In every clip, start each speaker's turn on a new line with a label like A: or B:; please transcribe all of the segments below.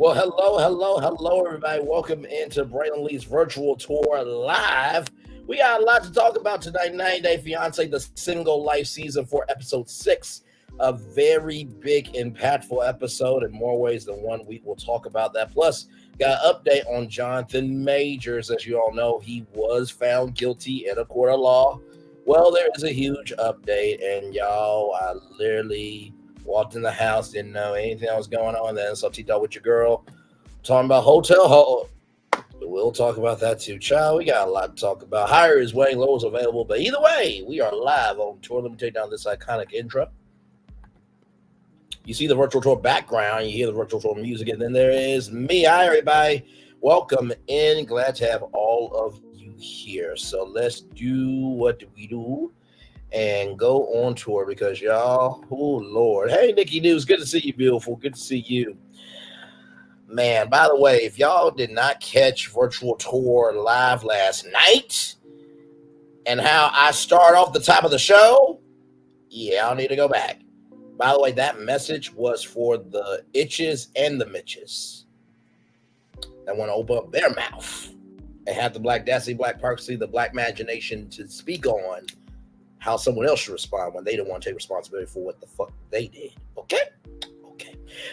A: Well, hello, everybody. Welcome into Braylon Lee's virtual tour live. We got a lot to talk about tonight. 90 Day Fiance, the single life season 4, episode 6. A very big, impactful episode in more ways than one week. We'll talk about that. Plus, got an update on Jonathan Majors. As you all know, he was found guilty in a court of law. Well, there is a huge update, and y'all, I literally walked in the house, didn't know anything that was going on then. So T with your girl talking about hotel hall. We'll talk about that too, child. We got a lot to talk about. Higher is weighing, low is available. But either way, we are live on tour. Let me take down this iconic intro. You see the virtual tour background, you hear the virtual tour music, and then there is me. Hi, everybody. Welcome in. Glad to have all of you here. So let's do what do we do and go on tour because y'all, oh Lord. Hey, Nikki News, good to see you, beautiful. Good to see you. Man, by the way, if y'all did not catch virtual tour live last night and how I start off the top of the show, yeah, I'll need to go back. By the way, that message was for the itches and the Mitches that want to open up their mouth and have the Black Dassy, Black Parksy, the Black imagination to speak on how someone else should respond when they don't want to take responsibility for what the fuck they did. Okay?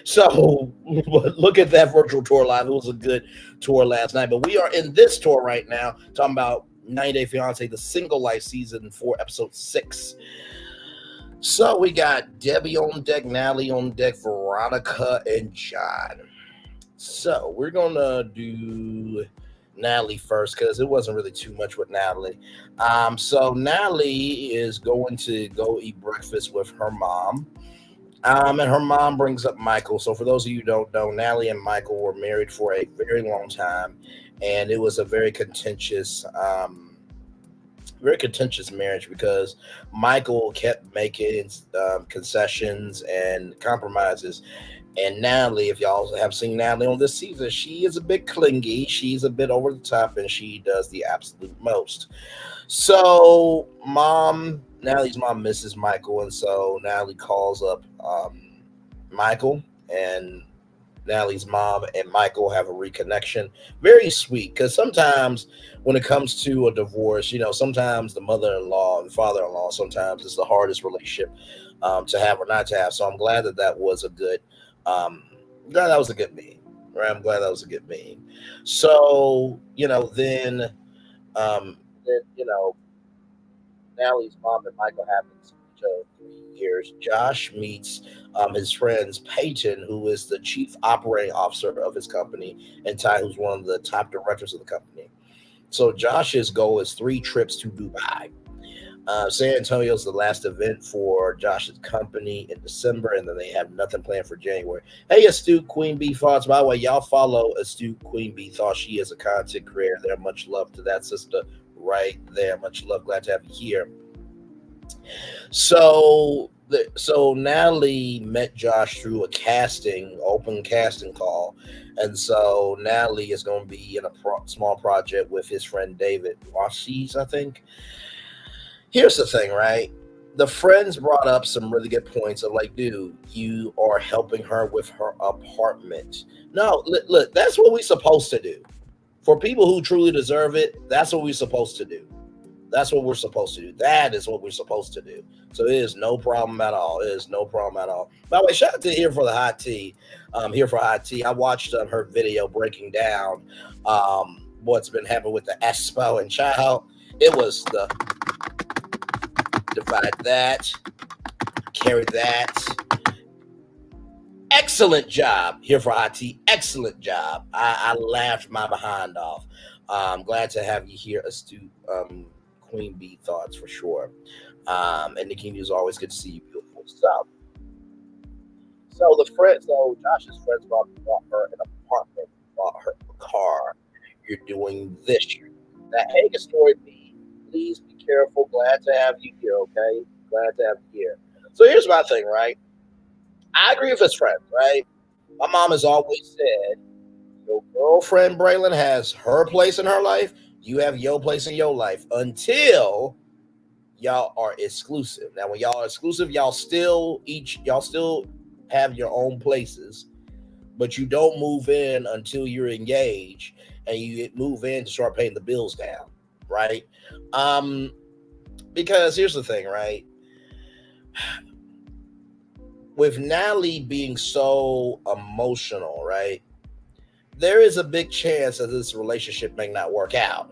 A: So look at that virtual tour live. It was a good tour last night. But we are in this tour right now talking about 90 Day Fiance, the single life season 4, episode 6. So we got Debbie on deck, Natalie on deck, Veronica, and John. So we're going to do Natalie first because it wasn't really too much with Natalie. So Natalie is going to go eat breakfast with her mom. And her mom brings up Michael. So for those of you who don't know, Natalie and Michael were married for a very long time. And it was a very contentious marriage because Michael kept making concessions and compromises. And Natalie, if y'all have seen Natalie on this season, she is a bit clingy. She's a bit over the top, and she does the absolute most. So Natalie's mom misses Michael, and so Natalie calls up Michael, and Natalie's mom and Michael have a reconnection. Very sweet, because sometimes when it comes to a divorce, sometimes the mother-in-law and father-in-law, sometimes it's the hardest relationship to have or not to have. So I'm glad that was a good meeting. Right? I'm glad that was a good meeting. So, then Natalie's mom and Michael haven't seen each other in 3 years. Josh meets his friends Peyton, who is the chief operating officer of his company, and Ty, who's one of the top directors of the company. So Josh's goal is 3 trips to Dubai. San Antonio's the last event for Josh's company in December, and then they have nothing planned for January. Hey, Astute Queen Bee Thoughts. By the way, y'all follow Astute Queen Bee Thoughts. She is a content creator there. Much love to that sister right there. Much love. Glad to have you here. So Natalie met Josh through a open casting call. And so Natalie is going to be in a small project with his friend David Washies, I think. Here's the thing, right? The friends brought up some really good points of like, dude, you are helping her with her apartment. No, look, that's what we're supposed to do. For people who truly deserve it, that's what we're supposed to do. That's what we're supposed to do. That is what we're supposed to do. So it is no problem at all. It is no problem at all. By the way, shout out to Here for the Hot Tea. Here for Hot Tea. I watched her video breaking down what's been happening with the Espo and child. It was the divide that, carry that. Excellent job, Here for Hot Tea. Excellent job. I laughed my behind off. I'm glad to have you here, Astute Queen Bee Thoughts for sure. And Nikki News, always good to see you, beautiful. So Josh's friends bought her an apartment, bought her a car. You're doing this. That Hagen story, please be careful. Glad to have you here, okay? Glad to have you here. So here's my thing, right? I agree with his friends, right? My mom has always said, your girlfriend Braylon has her place in her life. You have your place in your life until y'all are exclusive. Now, when y'all are exclusive, y'all still have your own places, but you don't move in until you're engaged, and you move in to start paying the bills down, right? Um, because here's the thing, right? With Natalie being so emotional, right? There is a big chance that this relationship may not work out.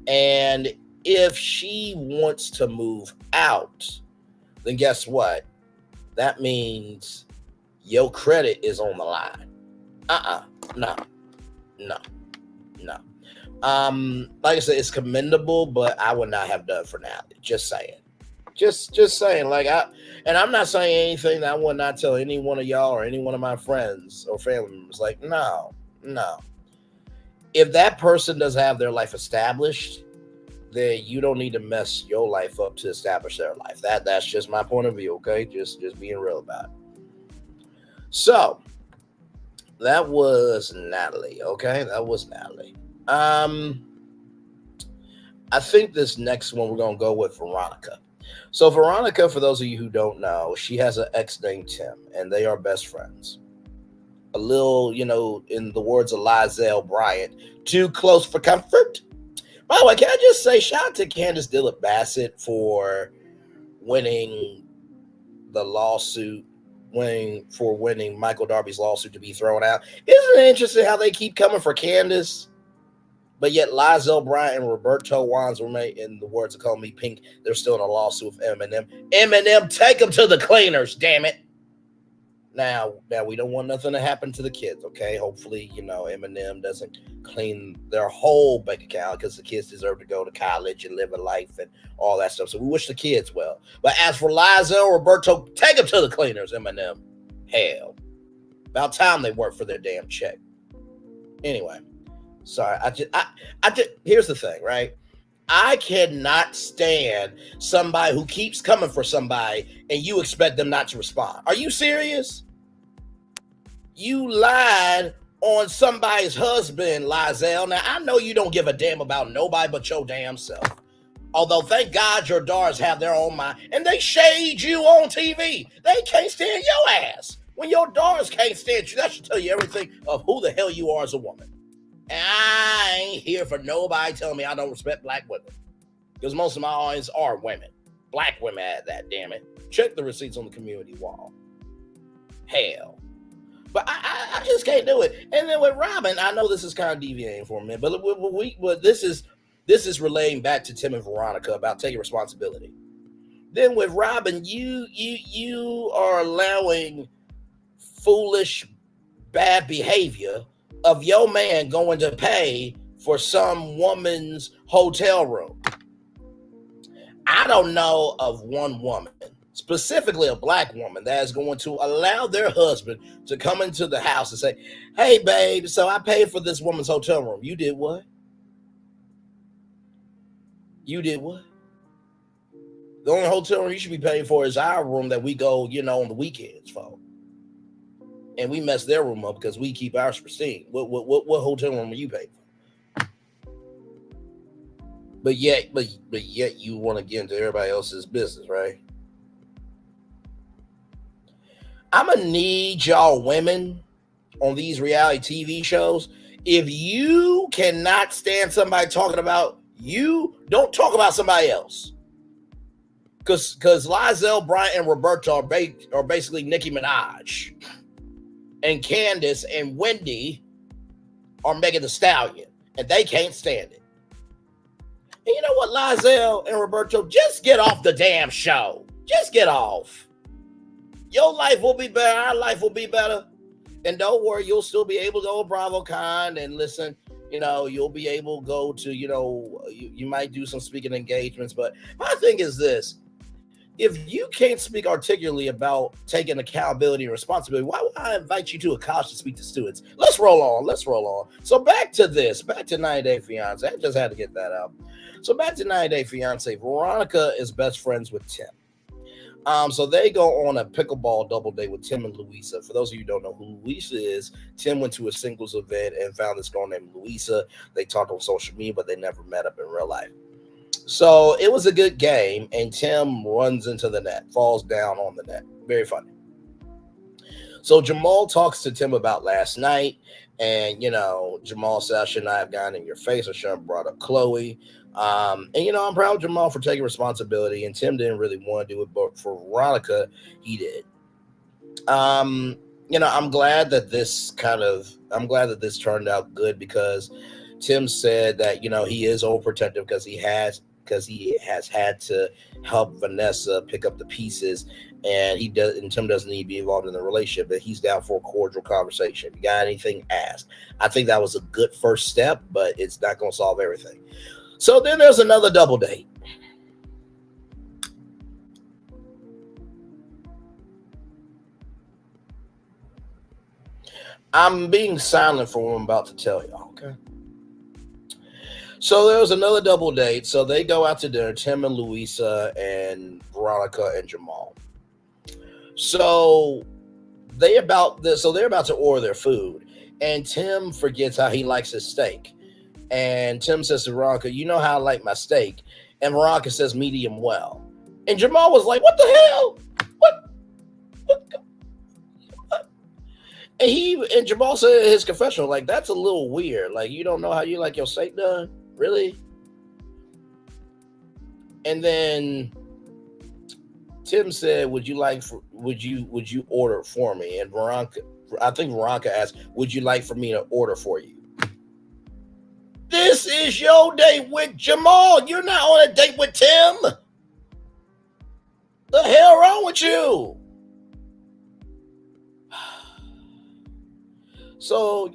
A: And if she wants to move out, then guess what? That means your credit is on the line. No, no, no. Like I said, it's commendable, but I would not have done for Natalie. Just saying. Just saying. And I'm not saying anything that I would not tell any one of y'all or any one of my friends or family members. Like, no. If that person doesn't have their life established, then you don't need to mess your life up to establish their life. That's just my point of view, okay? Just being real about it. So that was Natalie, okay? That was Natalie. I think this next one we're gonna go with Veronica. So Veronica, for those of you who don't know, she has an ex named Tim, and they are best friends. A little, in the words of Lizelle Bryant, too close for comfort. By the way, can I just say shout out to Candace Dillard Bassett for winning the lawsuit, winning Michael Darby's lawsuit to be thrown out. Isn't it interesting how they keep coming for Candace, but yet Lizelle Bryant and Roberto Wands were made, in the words of Call Me Pink, they're still in a lawsuit with Eminem. Eminem, take them to the cleaners, damn it. Now we don't want nothing to happen to the kids, okay? Hopefully, Eminem doesn't clean their whole bank account, because the kids deserve to go to college and live a life and all that stuff. So we wish the kids well. But as for Lizelle, Roberto, take them to the cleaners, Eminem. Hell. About time they work for their damn check. Anyway, sorry. Here's the thing, right? I cannot stand somebody who keeps coming for somebody and you expect them not to respond. Are you serious? You lied on somebody's husband, Lizelle. Now, I know you don't give a damn about nobody but your damn self. Although, thank God your daughters have their own mind. And they shade you on TV. They can't stand your ass. When your daughters can't stand you, that should tell you everything of who the hell you are as a woman. And I ain't here for nobody telling me I don't respect black women. Because most of my audience are women. Black women at that, damn it. Check the receipts on the community wall. Hell. But I just can't do it. And then with Robin, I know this is kind of deviating for a minute, but this is relating back to Tim and Veronica about taking responsibility. Then with Robin, you are allowing foolish, bad behavior of your man going to pay for some woman's hotel room. I don't know of one woman, specifically a black woman, that is going to allow their husband to come into the house and say, hey, babe, so I paid for this woman's hotel room. You did what? You did what? The only hotel room you should be paying for is our room that we go, on the weekends for. And we mess their room up because we keep ours pristine. What hotel room are you paying for? But yet you want to get into everybody else's business, right? I'm going to need y'all women on these reality TV shows. If you cannot stand somebody talking about you, don't talk about somebody else. Because Lizelle Bryant and Roberto are basically Nicki Minaj. And Candace and Wendy are Megan Thee Stallion. And they can't stand it. And you know what, Lizelle and Roberto, just get off the damn show. Just get off. Your life will be better. Our life will be better. And don't worry, you'll still be able to go to BravoCon and listen. You'll be able to go to, you might do some speaking engagements. But my thing is this. If you can't speak articulately about taking accountability and responsibility, why would I invite you to a college to speak to students? Let's roll on. So back to 90 Day Fiance. I just had to get that out. So back to 90 Day Fiance. Veronica is best friends with Tim. So they go on a pickleball double date with Tim and Louisa. For those of you who don't know who Louisa is, Tim went to a singles event and found this girl named Louisa. They talked on social media, but they never met up in real life. So it was a good game, and Tim runs into the net, falls down on the net. Very funny. So Jamal talks to Tim about last night, and Jamal said I should not have gotten in your face. I should have brought up Chloe. And I'm proud of Jamal for taking responsibility. And Tim didn't really want to do it, but for Veronica, he did. Um, I'm glad that this turned out good because Tim said that he is overprotective because he has had to help Vanessa pick up the pieces, and Tim doesn't need to be involved in the relationship, but he's down for a cordial conversation. If you got anything, ask. I think that was a good first step, but it's not going to solve everything. So then there's another double date. I'm being silent for what I'm about to tell y'all, okay? So there was another double date. So they go out to dinner, Tim and Louisa and Veronica and Jamal. So they're about to order their food, and Tim forgets how he likes his steak. And Tim says to Veronica, "You know how I like my steak." And Veronica says medium well. And Jamal was like, "What the hell? What? What?" And Jamal said in his confessional, like, "That's a little weird. Like, you don't know how you like your steak done? Really?" And then Tim said, would you order it for me?" And I think Veronica asked, "Would you like for me to order for you?" This is your date with Jamal. You're not on a date with Tim. The hell wrong with you? So,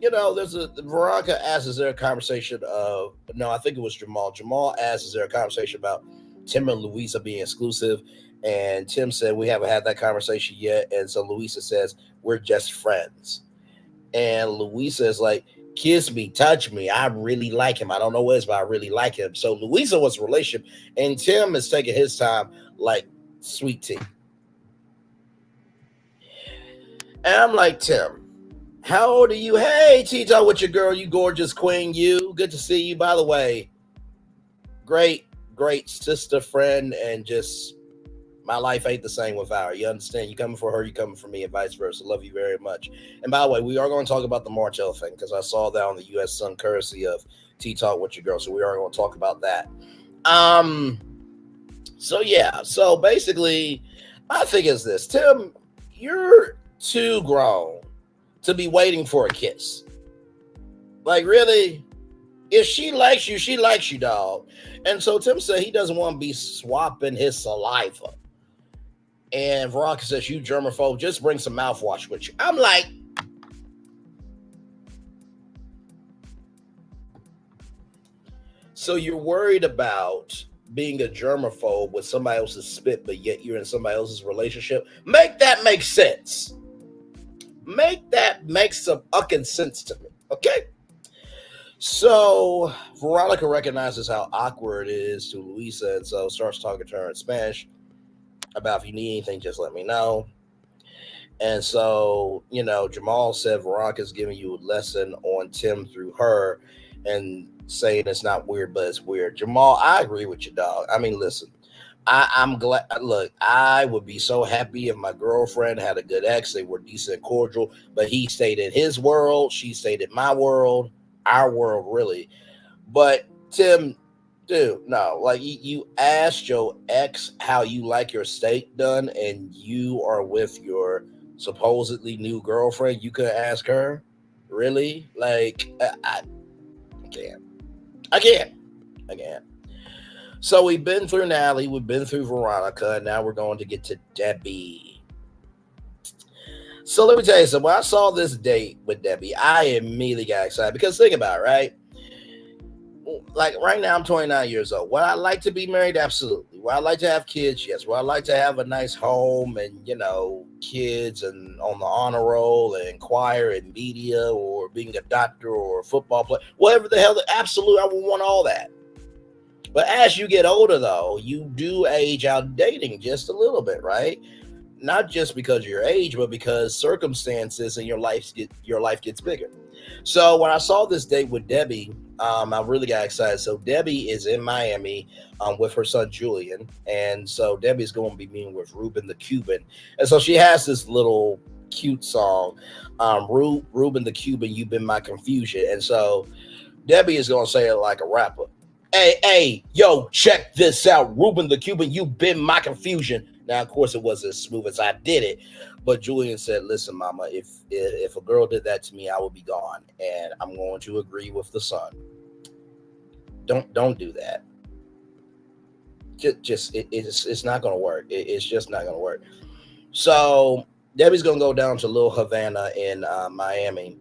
A: Veronica asks, is there a conversation of, no, I think it was Jamal. Jamal asks, is there a conversation about Tim and Louisa being exclusive? And Tim said, we haven't had that conversation yet. And so Louisa says, we're just friends. And Louisa is like, kiss me, touch me. I really like him. I don't know what it is, but I really like him. So Louisa wants a relationship, and Tim is taking his time like sweet tea. And I'm like, Tim, how old are you? Hey, Tito, with your girl, you gorgeous queen, you. Good to see you, by the way. Great sister, friend, and just my life ain't the same without her. You understand? You coming for her, you coming for me, and vice versa. Love you very much. And by the way, we are going to talk about the Martell thing because I saw that on the U.S. Sun courtesy of T-Talk with your girl. So we are going to talk about that. So yeah. So basically, my thing is this. Tim, you're too grown to be waiting for a kiss. Like, really? If she likes you, dog. And so Tim said he doesn't want to be swapping his saliva. And Veronica says, you germaphobe, just bring some mouthwash with you. I'm like, so you're worried about being a germaphobe with somebody else's spit, but yet you're in somebody else's relationship? Make that make sense. Make that make some fucking sense to me, okay? So Veronica recognizes how awkward it is to Louisa, and so starts talking to her in Spanish about, if you need anything, just let me know. And so, Jamal said Veronica's giving you a lesson on Tim through her and saying it's not weird, but it's weird. Jamal, I agree with you, dog. I mean, listen, I'm glad. Look, I would be so happy if my girlfriend had a good ex. They were decent and cordial, but he stayed in his world. She stayed in my world, our world, really. But Tim, dude, no, like you asked your ex how you like your steak done, and you are with your supposedly new girlfriend. You could ask her, really? Like, I can't. I can't. So we've been through Natalie, we've been through Veronica, and now we're going to get to Debbie. So let me tell you something. When I saw this date with Debbie, I immediately got excited because think about it, right? Like right now, I'm 29 years old. Would I like to be married? Absolutely. Would I like to have kids? Yes. Would I like to have a nice home and, kids and on the honor roll and choir and media or being a doctor or a football player? Whatever the hell. Absolutely, I would want all that. But as you get older, though, you do age out dating just a little bit, right? Not just because of your age, but because circumstances in your life gets bigger. So when I saw this date with Debbie, I really got excited. So Debbie is in Miami with her son Julian, and so Debbie's going to be meeting with Ruben the Cuban, and so she has this little cute song. Ruben the Cuban, you've been my confusion. And so Debbie is gonna say it like a rapper. Hey, yo, check this out. Ruben the Cuban, you've been my confusion. Now, of course, it wasn't as smooth as I did it, but Julian said, "Listen, Mama, if a girl did that to me, I would be gone, and I'm going to agree with the son. Don't do that. It's not gonna work. It's just not gonna work." So Debbie's gonna go down to Little Havana in Miami.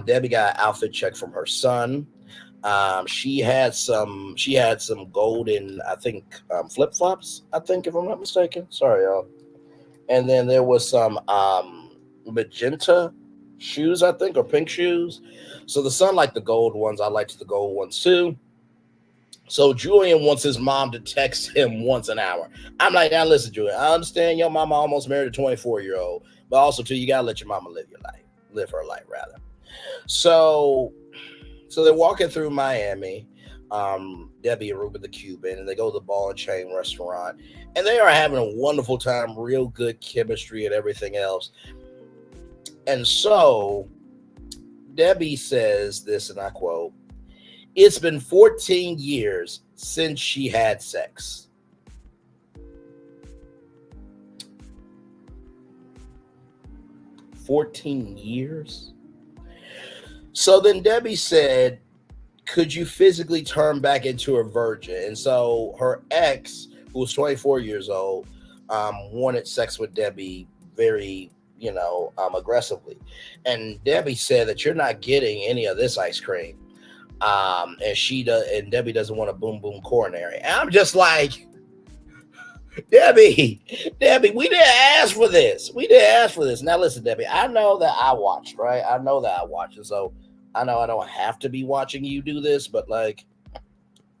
A: Debbie got an outfit check from her son. She had some golden, I think, flip flops. I think, if I'm not mistaken. Sorry, y'all. And then there was some magenta shoes, I think, or pink shoes. So the son liked the gold ones. I liked the gold ones too. So Julian wants his mom to text him once an hour. I'm like, now listen, Julian, I understand your mama almost married a 24-year-old, but also too, you gotta let your mama live her life rather. So they're walking through Miami, Debbie and Ruben the Cuban, and they go to the Ball and Chain restaurant, and they are having a wonderful time, real good chemistry and everything else. And so Debbie says this, and I quote, "It's been 14 years since she had sex." 14 years? So then Debbie said, "Could you physically turn back into a virgin?" And so her ex, who was 24 years old, wanted sex with Debbie very, aggressively. And Debbie said that, "You're not getting any of this ice cream." And Debbie doesn't want a boom boom coronary. And I'm just like, Debbie, we didn't ask for this. We didn't ask for this. Now listen, Debbie, I know that I watched, right? I know that I watched. And so I know I don't have to be watching you do this, but like,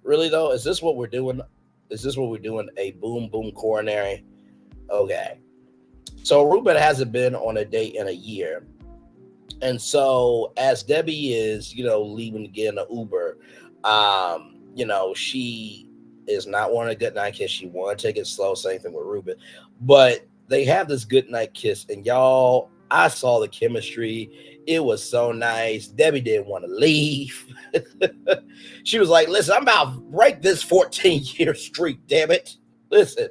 A: really though, is this what we're doing? Is this what we're doing? A boom boom coronary? Okay. So Ruben hasn't been on a date in a year. And so as Debbie is, leaving to get in an Uber, she is not wanting a good night kiss. She want to take it slow, same thing with Ruben. But they have this good night kiss, and y'all, I saw the chemistry. It was so nice. Debbie didn't want to leave. She was like, "Listen, I'm about to break this 14-year streak, damn it. Listen."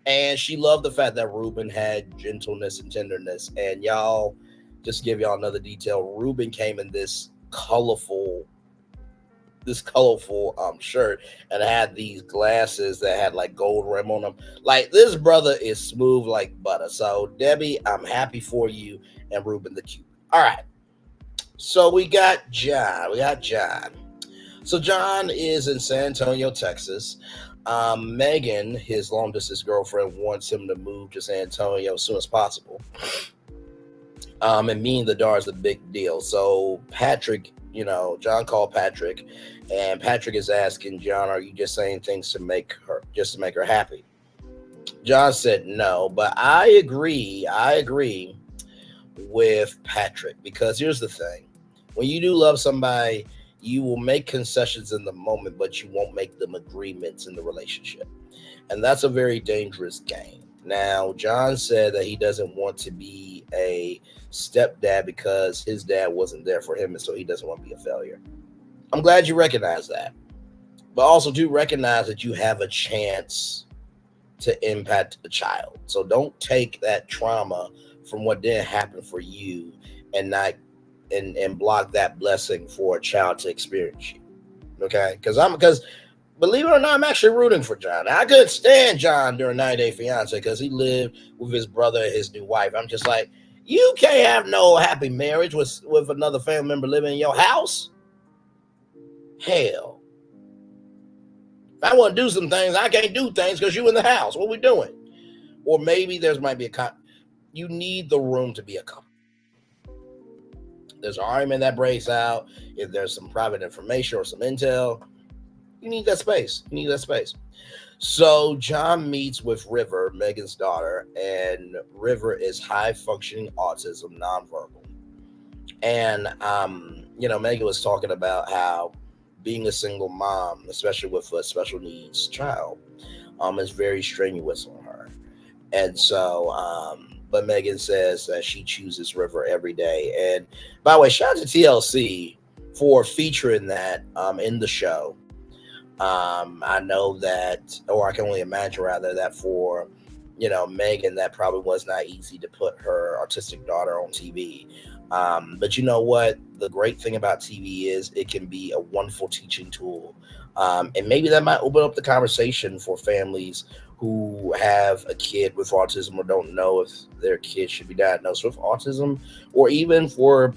A: And she loved the fact that Ruben had gentleness and tenderness. And y'all, just to give y'all another detail, Ruben came in this colorful shirt and had these glasses that had like gold rim on them. Like, this brother is smooth like butter. So Debbie, I'm happy for you, and Ruben the Cute. All right. So we got John. So John is in San Antonio, Texas. Megan, his long distance girlfriend, wants him to move to San Antonio as soon as possible. And meeting the Dar is a big deal. So Patrick, John called Patrick, and Patrick is asking John, "Are you just saying things to make her happy?" John said no, but I agree with Patrick, because here's the thing. When you do love somebody, you will make concessions in the moment, but you won't make them agreements in the relationship. And that's a very dangerous game. Now, John said that he doesn't want to be a stepdad because his dad wasn't there for him, and so he doesn't want to be a failure. I'm glad you recognize that. But also do recognize that you have a chance to impact a child. So don't take that trauma from what didn't happen for you and not and block that blessing for a child to experience you. Okay? Because believe it or not, I'm actually rooting for John. I couldn't stand John during 90 Day Fiance because he lived with his brother and his new wife. I'm just like, you can't have no happy marriage with another family member living in your house. Hell. If I want to do some things, I can't do things because you in the house. What we doing? Or maybe might be you need the room to be a couple. There's an argument that breaks out. If there's some private information or some intel, you need that space. So John meets with River, Megan's daughter, and River is high functioning autism, nonverbal. And Megan was talking about how being a single mom, especially with a special needs child, is very strenuous on her. And so but Megan says that she chooses River every day. And by the way, shout out to TLC for featuring that in the show. I know that, or I can only imagine rather, that for Megan, that probably was not easy to put her artistic daughter on TV. But you know what? The great thing about TV is it can be a wonderful teaching tool. And maybe that might open up the conversation for families who have a kid with autism or don't know if their kid should be diagnosed with autism, or even for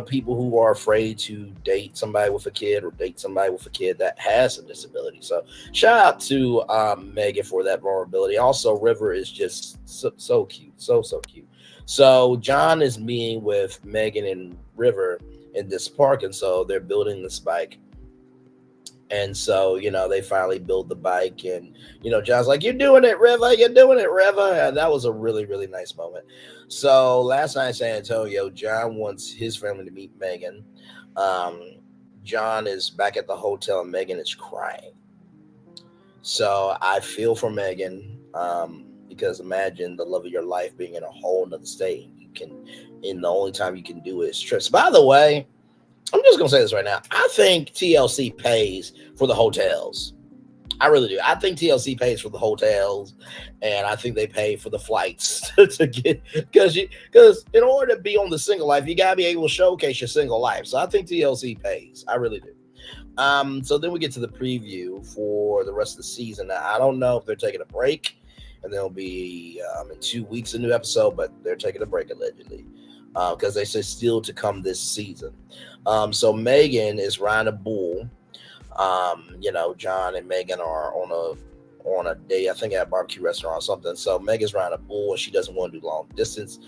A: people who are afraid to date somebody with a kid or date somebody with a kid that has a disability. So shout out to Megan for that vulnerability. Also, River is just so cute, so cute. So John is meeting with Megan and River in this park, and so they're building this bike. And so, they finally build the bike, and, John's like, "You're doing it, River. You're doing it, River." And that was a really, really nice moment. So last night in San Antonio, John wants his family to meet Megan. Um, John is back at the hotel, and Megan is crying. So I feel for Megan, because imagine the love of your life being in a whole nother state. And the only time you can do it is trips. By the way, I'm just gonna say this right now. I think TLC pays for the hotels. I really do. I think TLC pays for the hotels, and I think they pay for the flights to get, because in order to be on the single life, you gotta be able to showcase your single life. So I think TLC pays. I really do. So then we get to the preview for the rest of the season. Now, I don't know if they're taking a break, and there'll be in 2 weeks a new episode, but they're taking a break allegedly, because they say still to come this season. So Megan is riding a bull. John and Megan are on a date, I think at a barbecue restaurant or something. So Megan's riding a bull, and she doesn't want to do long distance.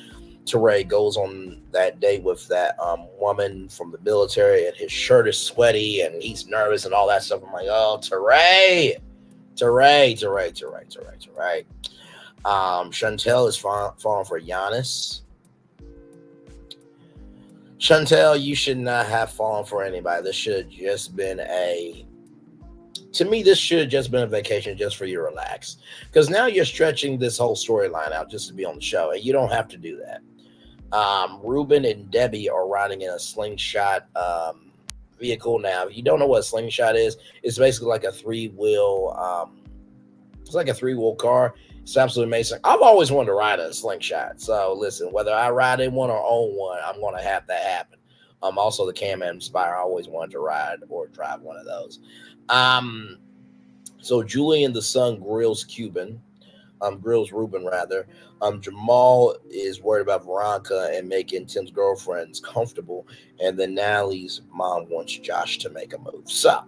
A: Teray goes on that date with that woman from the military, and his shirt is sweaty, and he's nervous and all that stuff. I'm like, oh, Teray. Chantel is falling for Giannis. Chantel, you should not have fallen for anybody. This should have just been a vacation just for you to relax. Because now you're stretching this whole storyline out just to be on the show, and you don't have to do that. Ruben and Debbie are riding in a slingshot vehicle. Now, if you don't know what a slingshot is, it's basically like a three-wheel car. It's absolutely amazing. I've always wanted to ride a slingshot. So listen, whether I ride in one or own one, I'm going to have that happen. Also the Can-Man Inspire, I always wanted to ride or drive one of those. So Julian the son grills Ruben rather. Jamal is worried about Veronica and making Tim's girlfriends comfortable, and then Natalie's mom wants Josh to make a move. So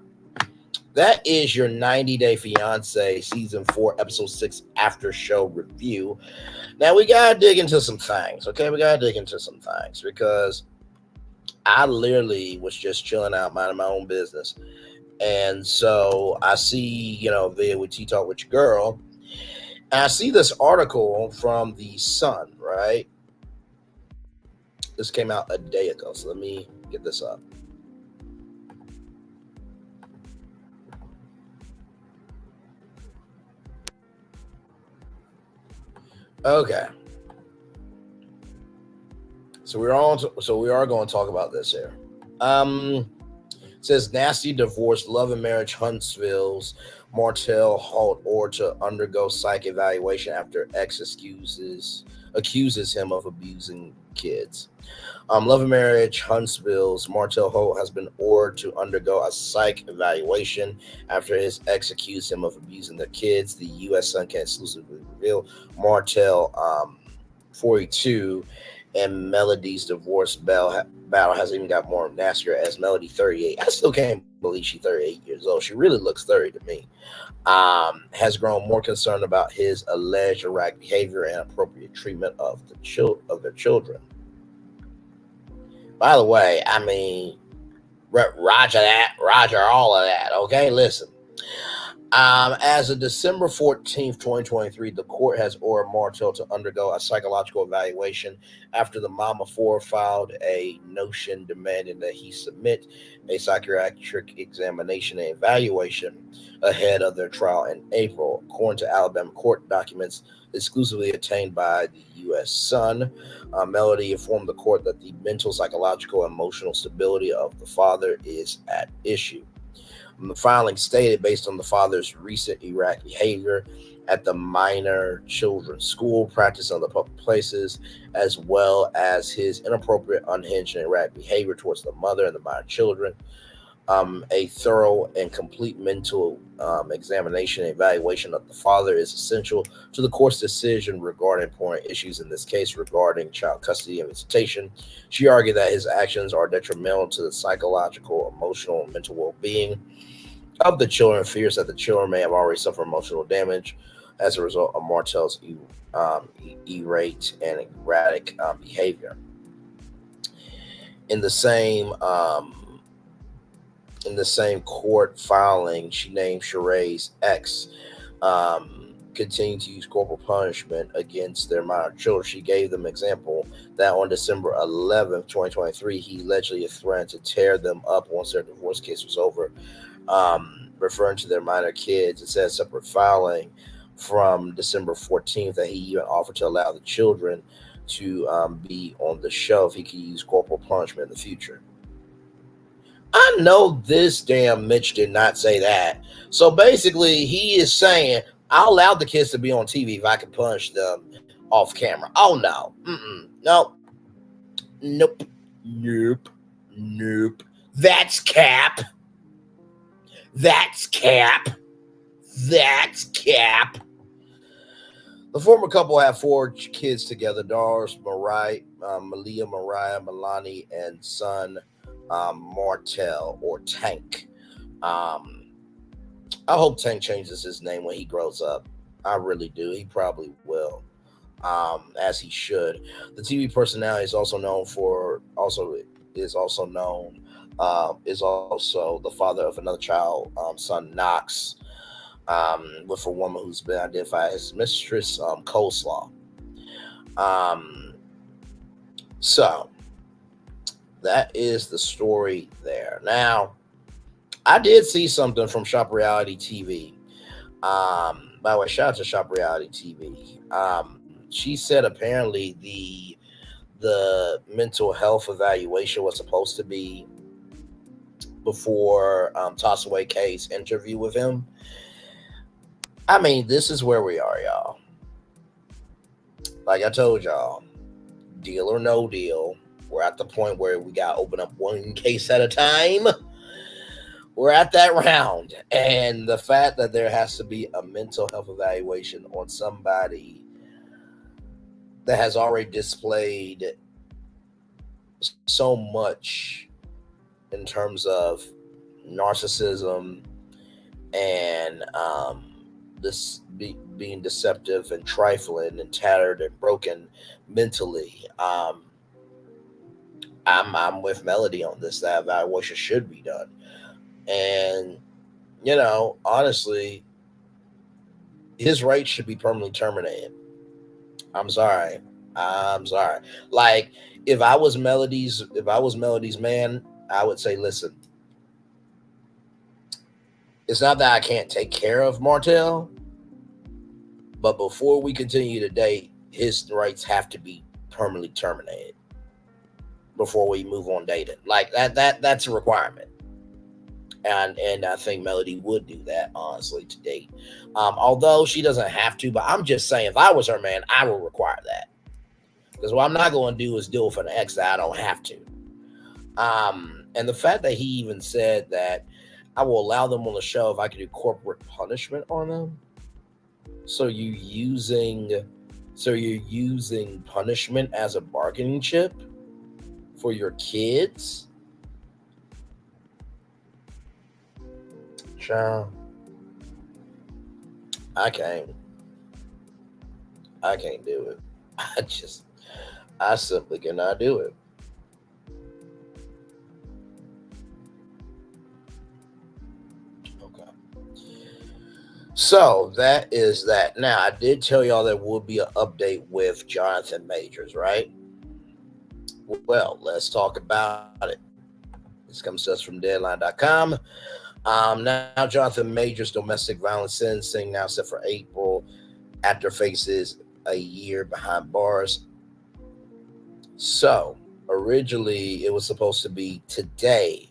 A: that is your 90 Day Fiance Season 4, Episode 6 after show review. Now, we got to dig into some things, okay? We got to dig into some things, because I literally was just chilling out, minding my own business. And so I see, a video with Tea Talk with Your Girl. And I see this article from The Sun, right? This came out a day ago, so let me get this up. Okay. So we are going to talk about this here. It says nasty divorce, love and marriage, Huntsville's Martell halt or to undergo psych evaluation after ex accuses him of abusing kids. Love and Marriage Huntsville's Martell Holt has been ordered to undergo a psych evaluation after his ex accused him of abusing their kids. The U.S. Sun can exclusively reveal Martell, 42, and Melody's divorce battle has even got more nastier as Melody, 38. I still can't believe she's 38 years old. She really looks 30 to me. Has grown more concerned about his alleged erratic behavior and appropriate treatment of their children. By the way, I mean, roger all of that, okay? Listen. As of December 14th, 2023, the court has ordered Martell to undergo a psychological evaluation after the Mama 4 filed a notion demanding that he submit a psychiatric examination and evaluation ahead of their trial in April. According to Alabama court documents exclusively obtained by the U.S. Sun, Melody informed the court that the mental, psychological, and emotional stability of the father is at issue. The filing stated, based on the father's recent erratic behavior at the minor children's school, practice in the public places, as well as his inappropriate, unhinged, and erratic behavior towards the mother and the minor children, a thorough and complete mental examination and evaluation of the father is essential to the court's decision regarding important issues, in this case regarding child custody and visitation. She argued that his actions are detrimental to the psychological, emotional, and mental well-being of the children, fears that the children may have already suffered emotional damage as a result of Martell's erratic and erratic behavior. In the same court filing, she named Sheree's ex continued to use corporal punishment against their minor children. She gave them example that on December 11th, 2023, he allegedly threatened to tear them up once their divorce case was over, referring to their minor kids. It says separate filing from December 14th that he even offered to allow the children to be on the show if he could use corporal punishment in the future. I know this damn Mitch did not say that. So basically, he is saying, I'll allow the kids to be on TV if I can punish them off camera. Oh, no. Nope. Nope. Nope. Nope. That's cap. That's cap. That's cap. The former couple have 4 kids together: daughters Malia, Milani, and son Martell, or Tank. I hope Tank changes his name when he grows up. I really do. He probably will, as he should. The TV personality is also known is also the father of another child, son Knox, with a woman who's been identified as Mistress Coleslaw. So that is the story there. Now, I did see something from Shop Reality TV. By the way, shout out to Shop Reality TV. She said apparently the mental health evaluation was supposed to be before Tossaway K's interview with him. I mean, this is where we are, y'all. Like I told y'all, deal or no deal, we're at the point where we got to open up one case at a time. We're at that round. And the fact that there has to be a mental health evaluation on somebody that has already displayed so much in terms of narcissism and this being deceptive and trifling and tattered and broken mentally. I'm with Melody on this. That evaluation should be done. And, honestly, his rights should be permanently terminated. I'm sorry. Like, if I was Melody's man, I would say, listen, it's not that I can't take care of Martell, but before we continue to date, his rights have to be permanently terminated before we move on dating. Like that's a requirement. And I think Melody would do that, honestly, to date. Although she doesn't have to, but I'm just saying, if I was her man, I would require that. Because what I'm not going to do is deal with an ex that I don't have to. And the fact that he even said that I will allow them on the show if I can do corporate punishment on them. So you're using punishment as a bargaining chip for your kids? Child, I can't do it. I simply cannot do it. Okay. So that is that. Now, I did tell y'all there would be an update with Jonathan Majors, right? Well, let's talk about it. This comes to us from Deadline.com. Now, Jonathan Majors' domestic violence sentencing now set for April after faces a year behind bars. So, originally, it was supposed to be today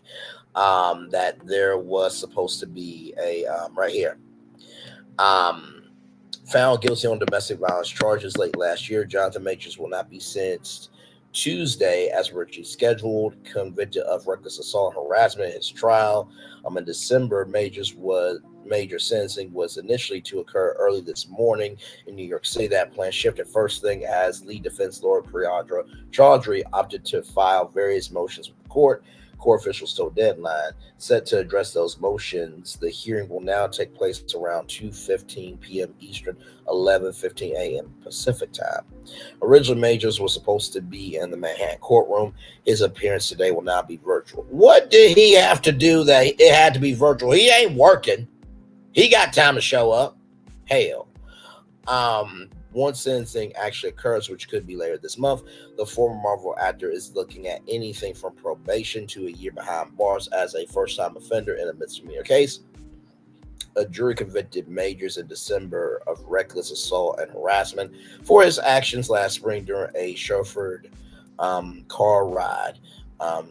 A: that there was supposed to be a, right here, um, found guilty on domestic violence charges late last year. Jonathan Majors will not be sentenced Tuesday as originally scheduled. Convicted of reckless assault and harassment in his trial. In December, major sentencing was initially to occur early this morning in New York City. That plan shifted first thing as lead defense lawyer Priyanka Chaudhry opted to file various motions with the court. Court officials told Deadline, set to address those motions. The hearing will now take place around 2:15 p.m. Eastern, 11:15 a.m. Pacific time. Originally, Majors was supposed to be in the Manhattan courtroom. His appearance today will now be virtual. What did he have to do that it had to be virtual? He ain't working. He got time to show up. Hell. Once sentencing actually occurs, which could be later this month, the former Marvel actor is looking at anything from probation to a year behind bars as a first-time offender in a misdemeanor case. A jury convicted Majors in December of reckless assault and harassment for his actions last spring during a chauffeured car ride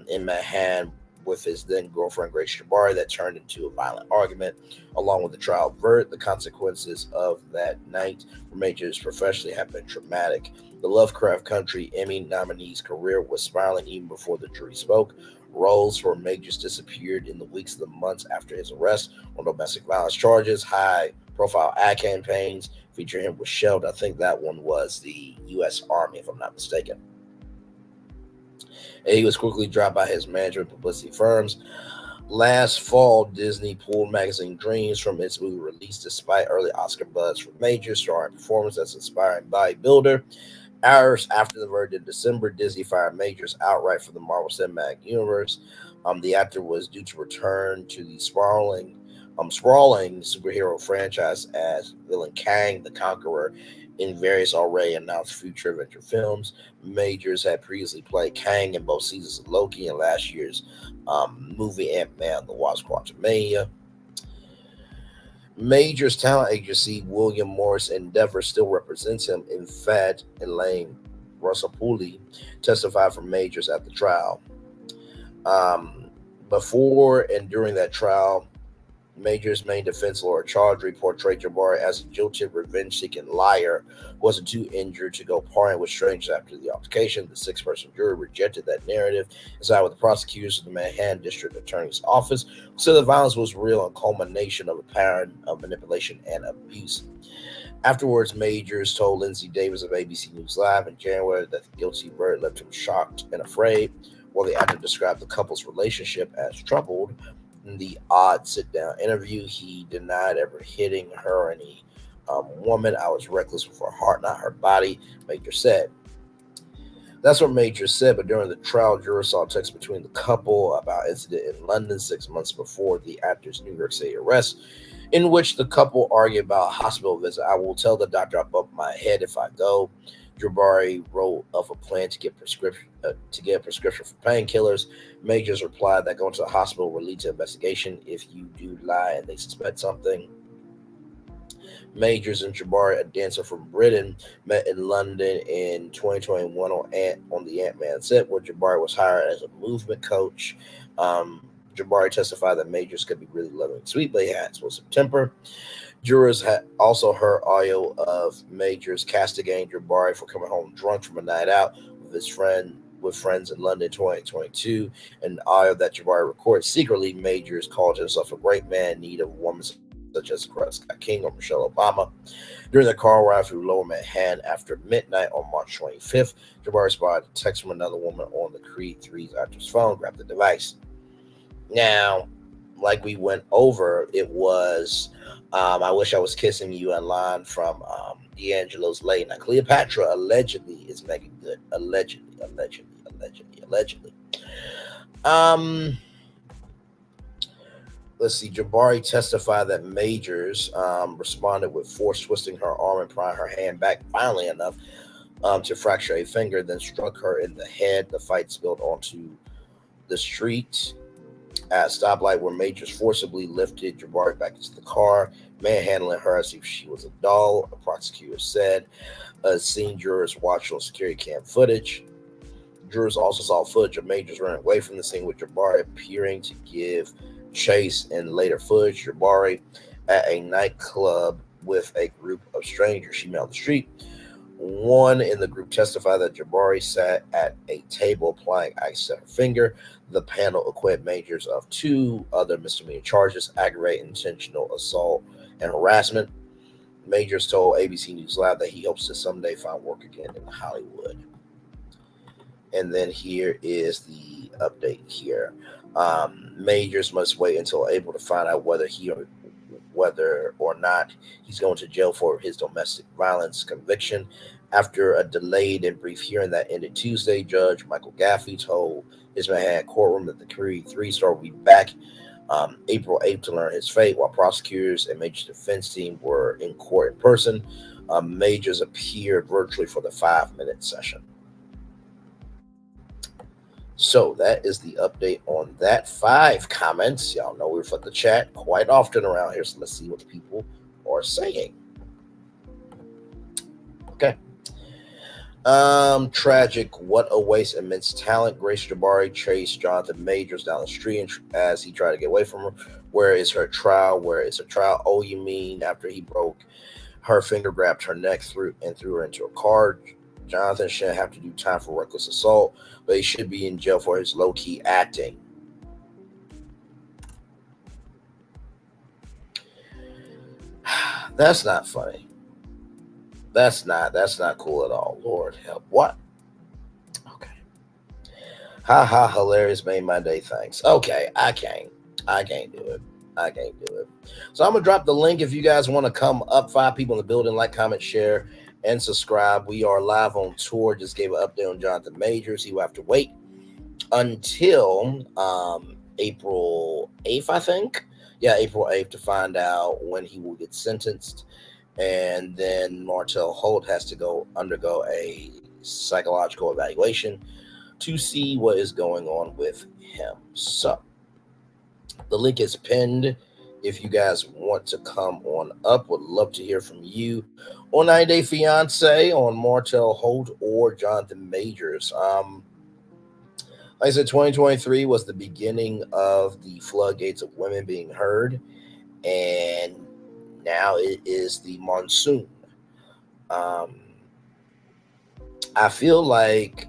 A: in Manhattan with his then girlfriend Grace Jabari that turned into a violent argument. Along with the trial verdict, the consequences of that night for Majors professionally have been traumatic. The Lovecraft Country Emmy nominee's career was spiraling even before the jury spoke. Roles for Majors disappeared in the weeks and the months after his arrest on domestic violence charges. High-profile ad campaigns featuring him were shelved. I think that one was the U.S. Army, if I'm not mistaken. And he was quickly dropped by his management publicity firms. Last fall, Disney pulled magazine Dreams from its movie release despite early Oscar buzz for Majors, starring performance as inspiring bodybuilder. Hours after the verdict in December, Disney fired Majors outright from the Marvel Cinematic Universe. The actor was due to return to the sprawling superhero franchise as villain Kang the Conqueror in various already announced future adventure films. Majors had previously played Kang in both seasons of Loki and last year's movie Ant-Man the Wasp: Quantumania. Major's talent agency, William Morris Endeavor, still represents him. In fact, Elaine Russopouli testified for Majors at the trial. Before and during that trial, Major's main defense lawyer Chaudhry portrayed Jabari as a jilted, revenge-seeking liar who wasn't too injured to go partying with strangers after the altercation. The six-person jury rejected that narrative and sided with the prosecutors of the Manhattan District Attorney's Office, who said the violence was real and culmination of a pattern of manipulation and abuse. Afterwards, Majors told Lindsay Davis of ABC News Live in January that the guilty verdict left him shocked and afraid, while the actor described the couple's relationship as troubled. In the odd sit-down interview, he denied ever hitting her or any woman. I was reckless with her heart, not her body, Major said. That's what Major said, but during the trial, jurors saw text between the couple about incident in London 6 months before the actor's New York City arrest, in which the couple argued about a hospital visit. I will tell the doctor I bump my head if I go. Jabari wrote of a plan to get a prescription for painkillers. Majors replied that going to the hospital will lead to investigation if you do lie and they suspect something. Majors and Jabari, a dancer from Britain, met in London in 2021 on the Ant-Man set, where Jabari was hired as a movement coach. Jabari testified that Majors could be really loving and sweet, but he had explosive temper. Jurors had also heard audio of Majors castigating Jabari for coming home drunk from a night out with friends in London 2022, and audio that Jabari recorded secretly. Majors called himself a great man in need of a woman such as Coretta Scott King or Michelle Obama. During the car ride through Lower Manhattan after midnight on March 25th, Jabari spotted a text from another woman on the Creed 3's actor's phone, grabbed the device. Now, like we went over, it was I Wish I Was Kissing You in line from D'Angelo's Late Night. Cleopatra allegedly is Megan Good. Allegedly. let's see, Jabari testified that Majors responded with force twisting her arm and prying her hand back violently enough to fracture a finger, then struck her in the head. The fight spilled onto the street at a stoplight where Majors forcibly lifted Jabari back into the car, manhandling her as if she was a doll, a prosecutor said. Scene jurors watched on security cam footage. Jurors also saw footage of Majors running away from the scene, with Jabari appearing to give chase. In later footage, Jabari at a nightclub with a group of strangers she met on the street. One in the group testified that Jabari sat at a table applying ice to her finger. The panel acquitted Majors of 2 other misdemeanor charges: aggravated intentional assault and harassment. Majors told ABC News Live that he hopes to someday find work again in Hollywood. And then here is the update here. Majors must wait until April to find out whether or not he's going to jail for his domestic violence conviction. After a delayed and brief hearing that ended Tuesday, Judge Michael Gaffey told his Manhattan courtroom that the Creed 3-star will be back April 8th to learn his fate, while prosecutors and Majors' defense team were in court in person. Majors appeared virtually for the 5-minute session. So that is the update on that. 5 comments. Y'all know we reflect the chat quite often around here, so let's see what the people are saying. Okay. Tragic. What a waste. Immense talent. Grace Jabari chased Jonathan Majors down the street as he tried to get away from her. Where is her trial? Where is her trial? Oh, you mean after he broke her finger, grabbed her neck, threw her into a car? Jonathan shouldn't have to do time for reckless assault, but he should be in jail for his low-key acting. That's not funny. That's not cool at all. Lord help. What? Okay. Ha ha, hilarious, made my day, thanks. Okay, I can't do it. So I'm going to drop the link if you guys want to come up. 5 people in the building, like, comment, share, and subscribe. We are live on tour. Just gave an update on Jonathan Majors. He will have to wait until April 8th, I think. Yeah, April 8th to find out when he will get sentenced. And then Martell Holt has to undergo a psychological evaluation to see what is going on with him. So the link is pinned. If you guys want to come on up, would love to hear from you on 90 Day Fiance, on Martell Holt, or Jonathan Majors. Like I said, 2023 was the beginning of the floodgates of women being heard, and now it is the monsoon. I feel like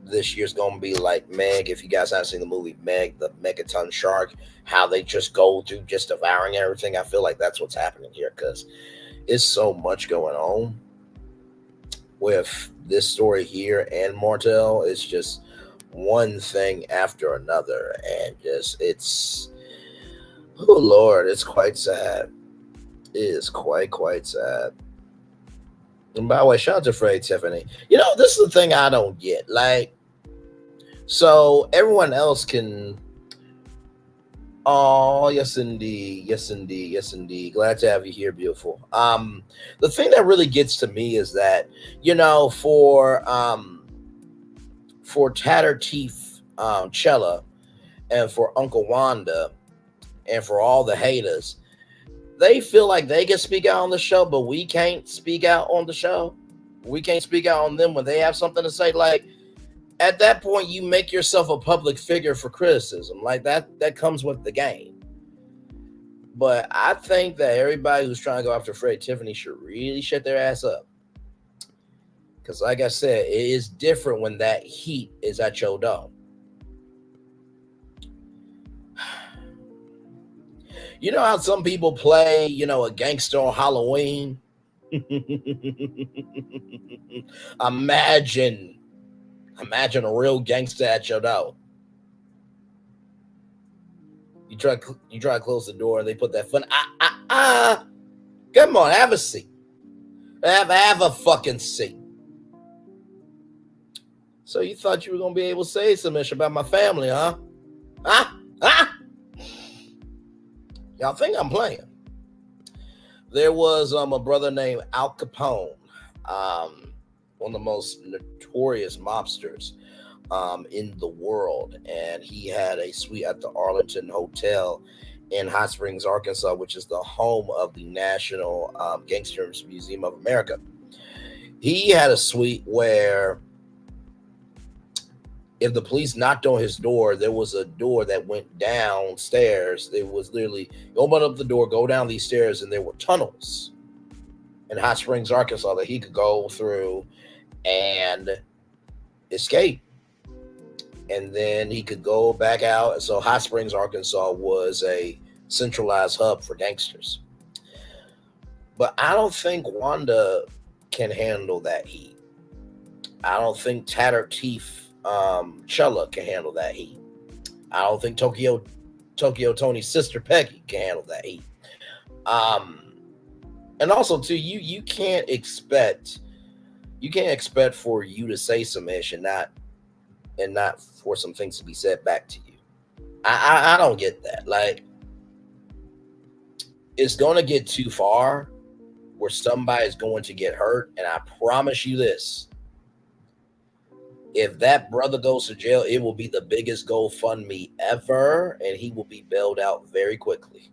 A: this year's going to be like Meg. If you guys haven't seen the movie Meg, the megaton shark, how they just go through just devouring everything. I feel like that's what's happening here, because it's so much going on with this story here and Martell. It's just one thing after another, and it's oh Lord, it's quite sad. It is quite sad. And by the way, shout out to Fred Tiffany. This is the thing I don't get. Like, so everyone else can. Oh, yes indeed. Glad to have you here, beautiful. The thing that really gets to me is that, for Tatter Teeth Chella, and for Uncle Wanda, and for all the haters, they feel like they can speak out on the show, but we can't speak out on the show. We can't speak out on them when they have something to say. Like, at that point, you make yourself a public figure for criticism. Like, that comes with the game. But I think that everybody who's trying to go after Fred Tiffany should really shut their ass up. Because like I said, it is different when that heat is at your door. You know how some people play, a gangster on Halloween? Imagine a real gangster at your door. You try to close the door, and they put that foot. Come on, have a seat. Have a fucking seat. So you thought you were gonna be able to say something about my family, huh? Y'all think I'm playing? There was a brother named Al Capone, um, one of the most notorious mobsters in the world, and he had a suite at the Arlington Hotel in Hot Springs, Arkansas, which is the home of the National Gangsters Museum of America. He had a suite where if the police knocked on his door, there was a door that went downstairs. There was literally open up the door, go down these stairs, and there were tunnels in Hot Springs, Arkansas that he could go through and escape. And then he could go back out. So Hot Springs, Arkansas was a centralized hub for gangsters. But I don't think Wanda can handle that heat. I don't think Tattered Teeth Chella can handle that heat. I don't think Tokyo Tony's sister Peggy can handle that heat. And also too, you can't expect for you to say some ish and not for some things to be said back to you. I don't get that. Like, it's gonna get too far where somebody's going to get hurt, and I promise you this. If that brother goes to jail, it will be the biggest GoFundMe ever, and he will be bailed out very quickly.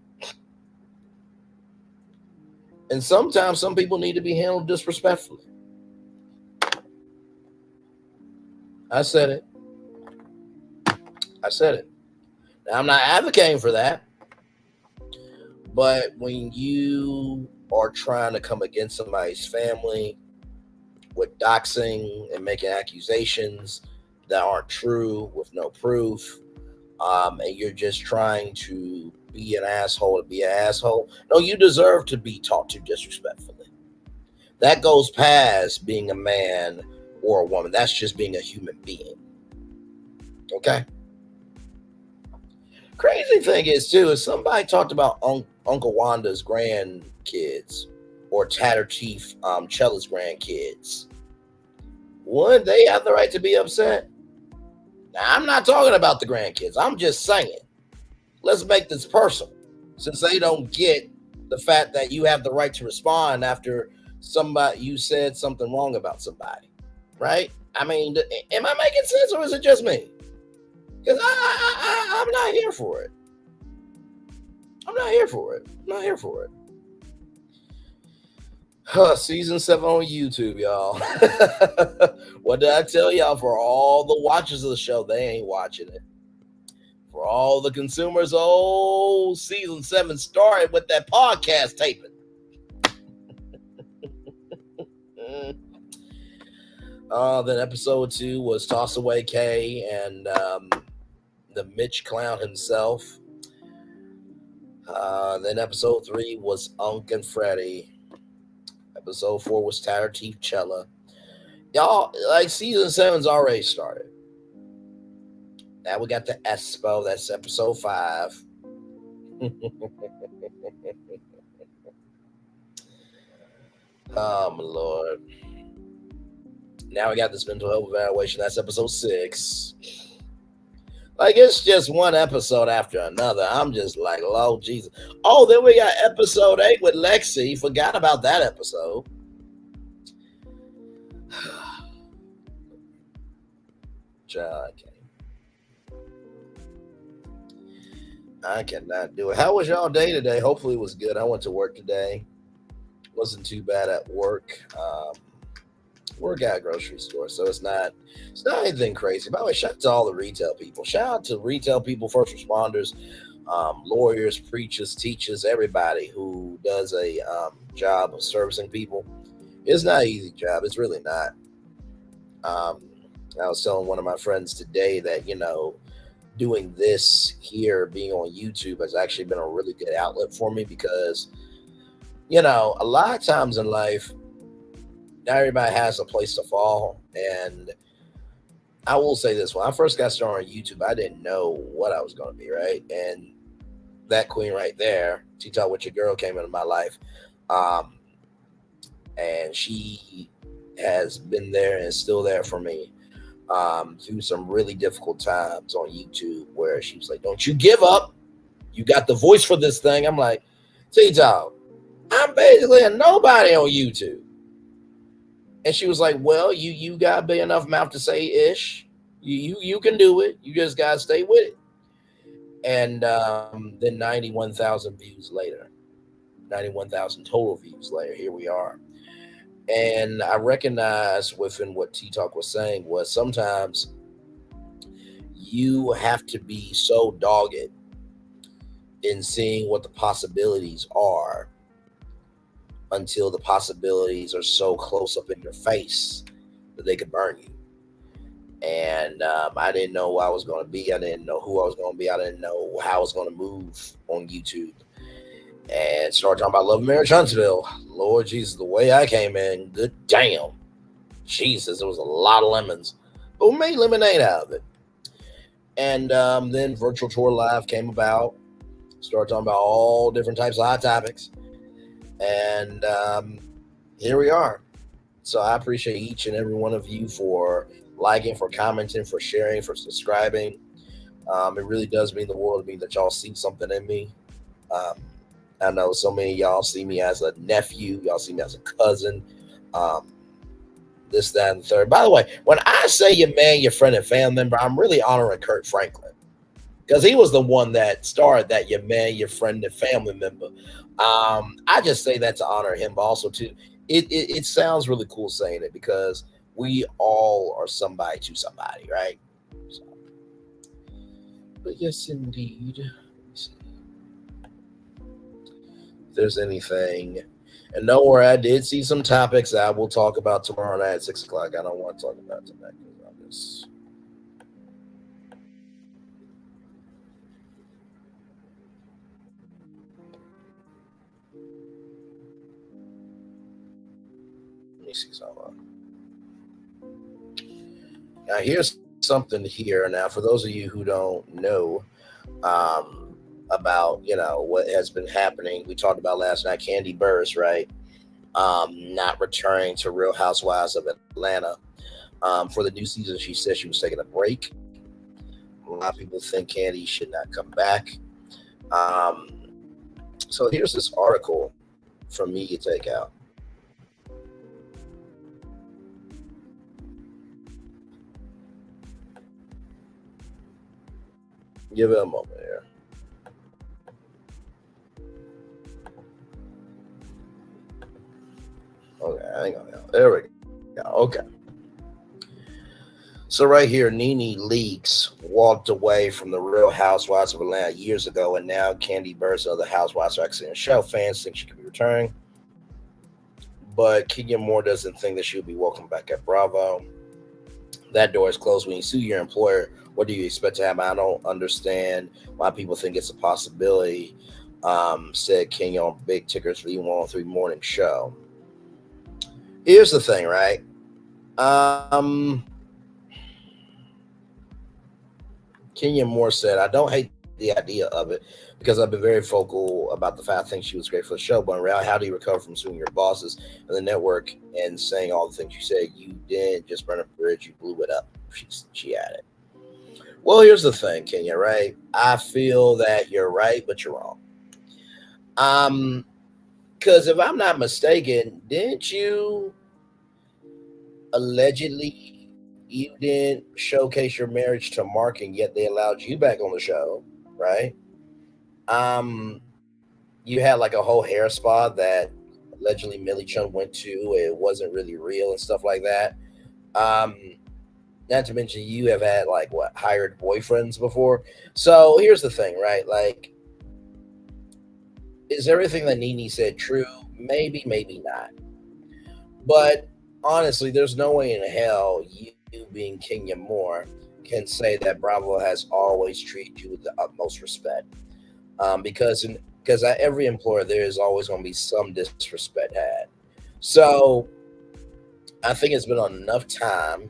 A: And sometimes some people need to be handled disrespectfully. I said it. Now, I'm not advocating for that, but when you are trying to come against somebody's family with doxing and making accusations that aren't true with no proof, and you're just trying to be an asshole to be an asshole, no, you deserve to be talked to disrespectfully. That goes past being a man or a woman. That's just being a human being. Okay? Crazy thing is, too, is somebody talked about Uncle Wanda's grandkids or Tattered Teeth Chella's grandkids. Wouldn't they have the right to be upset? Now, I'm not talking about the grandkids. I'm just saying, let's make this personal, since they don't get the fact that you have the right to respond after you said something wrong about somebody, right? I mean, am I making sense, or is it just me? Because I'm not here for it. I'm not here for it. Season 7 on YouTube, y'all. What did I tell y'all? For all the watchers of the show, they ain't watching it. For all the consumers, season 7 started with that podcast taping. Then episode 2 was Toss Away K and the Mitch Clown himself. Then episode 3 was Unc and Freddie. Episode 4 was Tattered Teeth Chella. Y'all, like, season 7's already started. Now we got the Espo. That's episode 5. Oh, my Lord. Now we got this mental health evaluation. That's episode 6. Like, it's just one episode after another. I'm just like, Lord Jesus. Oh, then we got episode 8 with Lexi. Forgot about that episode. Child, I cannot do it. How was y'all day today? Hopefully it was good. I went to work today. Wasn't too bad at work. Work at a grocery store, so it's not anything crazy. By the way, shout out to all the retail people. Shout out to retail people, first responders, lawyers, preachers, teachers, everybody who does a job of servicing people. It's not an easy job. It's really not. I was telling one of my friends today that, doing this here, being on YouTube, has actually been a really good outlet for me because, a lot of times in life, not everybody has a place to fall. And I will say this, when I first got started on YouTube, I didn't know what I was going to be, right? And that queen right there, T-Talk with Your Girl, came into my life. And she has been there and is still there for me through some really difficult times on YouTube, where she was like, don't you give up. You got the voice for this thing. I'm like, T-Dog, I'm basically a nobody on YouTube. And she was like, well, you got big enough mouth to say ish. You can do it. You just gotta stay with it. And then 91,000 views later, 91,000 total views later, here we are. And I recognize within what T Talk was saying was sometimes you have to be so dogged in seeing what the possibilities are until the possibilities are so close up in your face that they could burn you. And I didn't know who I was going to be. I didn't know who I was going to be. I didn't know how I was going to move on YouTube. And started talking about Love Marriage Huntsville. Lord Jesus, the way I came in, good damn. Jesus, there was a lot of lemons. But we made lemonade out of it. And then Virtual Tour Live came about. Started talking about all different types of hot topics. And here we are. So I appreciate each and every one of you for liking, for commenting, for sharing, for subscribing. It really does mean the world to me that y'all see something in me. I know so many of y'all see me as a nephew. Y'all see me as a cousin. This, that, and the third. By the way, when I say your man, your friend, and family member, I'm really honoring Kurt Franklin. Because he was the one that started that your man, your friend, and family member. I just say that to honor him, but also too, it sounds really cool saying it because we all are somebody to somebody, right? So, but yes, indeed. If there's anything, and don't worry, I did see some topics I will talk about tomorrow night at 6 o'clock. I don't want to talk about tonight because I'm just. Let me see something. Now, here's something here. Now, for those of you who don't know about, what has been happening, we talked about last night, Candy Burris, right? Not returning to Real Housewives of Atlanta for the new season. She said she was taking a break. A lot of people think Candy should not come back. So here's this article from me to take out. Give it a moment here. Okay, hang on now. There we go. Okay. So right here, Nene Leakes walked away from the Real Housewives of Atlanta years ago, and now Candy Burris and other housewives are actually in the show. Fans think she could be returning, but Kenya Moore doesn't think that she'll be welcome back at Bravo. That door is closed. When you sue your employer, what do you expect to happen? I don't understand why people think it's a possibility, said Kenya on Big Ticker's V103 morning show. Here's the thing, right? Kenya Moore said, I don't hate the idea of it because I've been very vocal about the fact I think she was great for the show. But in reality, how do you recover from suing your bosses and the network and saying all the things you said? You didn't just burn a bridge, you blew it up. She added. Well, here's the thing, Kenya, right? I feel that you're right, but you're wrong. Because if I'm not mistaken, didn't you allegedly you didn't showcase your marriage to Mark, and yet they allowed you back on the show, right? You had like a whole hair spa that allegedly Millie Chung went to. It wasn't really real and stuff like that. Not to mention you have had like hired boyfriends before. So here's the thing, right? Like, is everything that Nene said true? Maybe, maybe not. But honestly, there's no way in hell you being Kenya Moore can say that Bravo has always treated you with the utmost respect. Because at every employer there is always going to be some disrespect had. So I think it's been enough time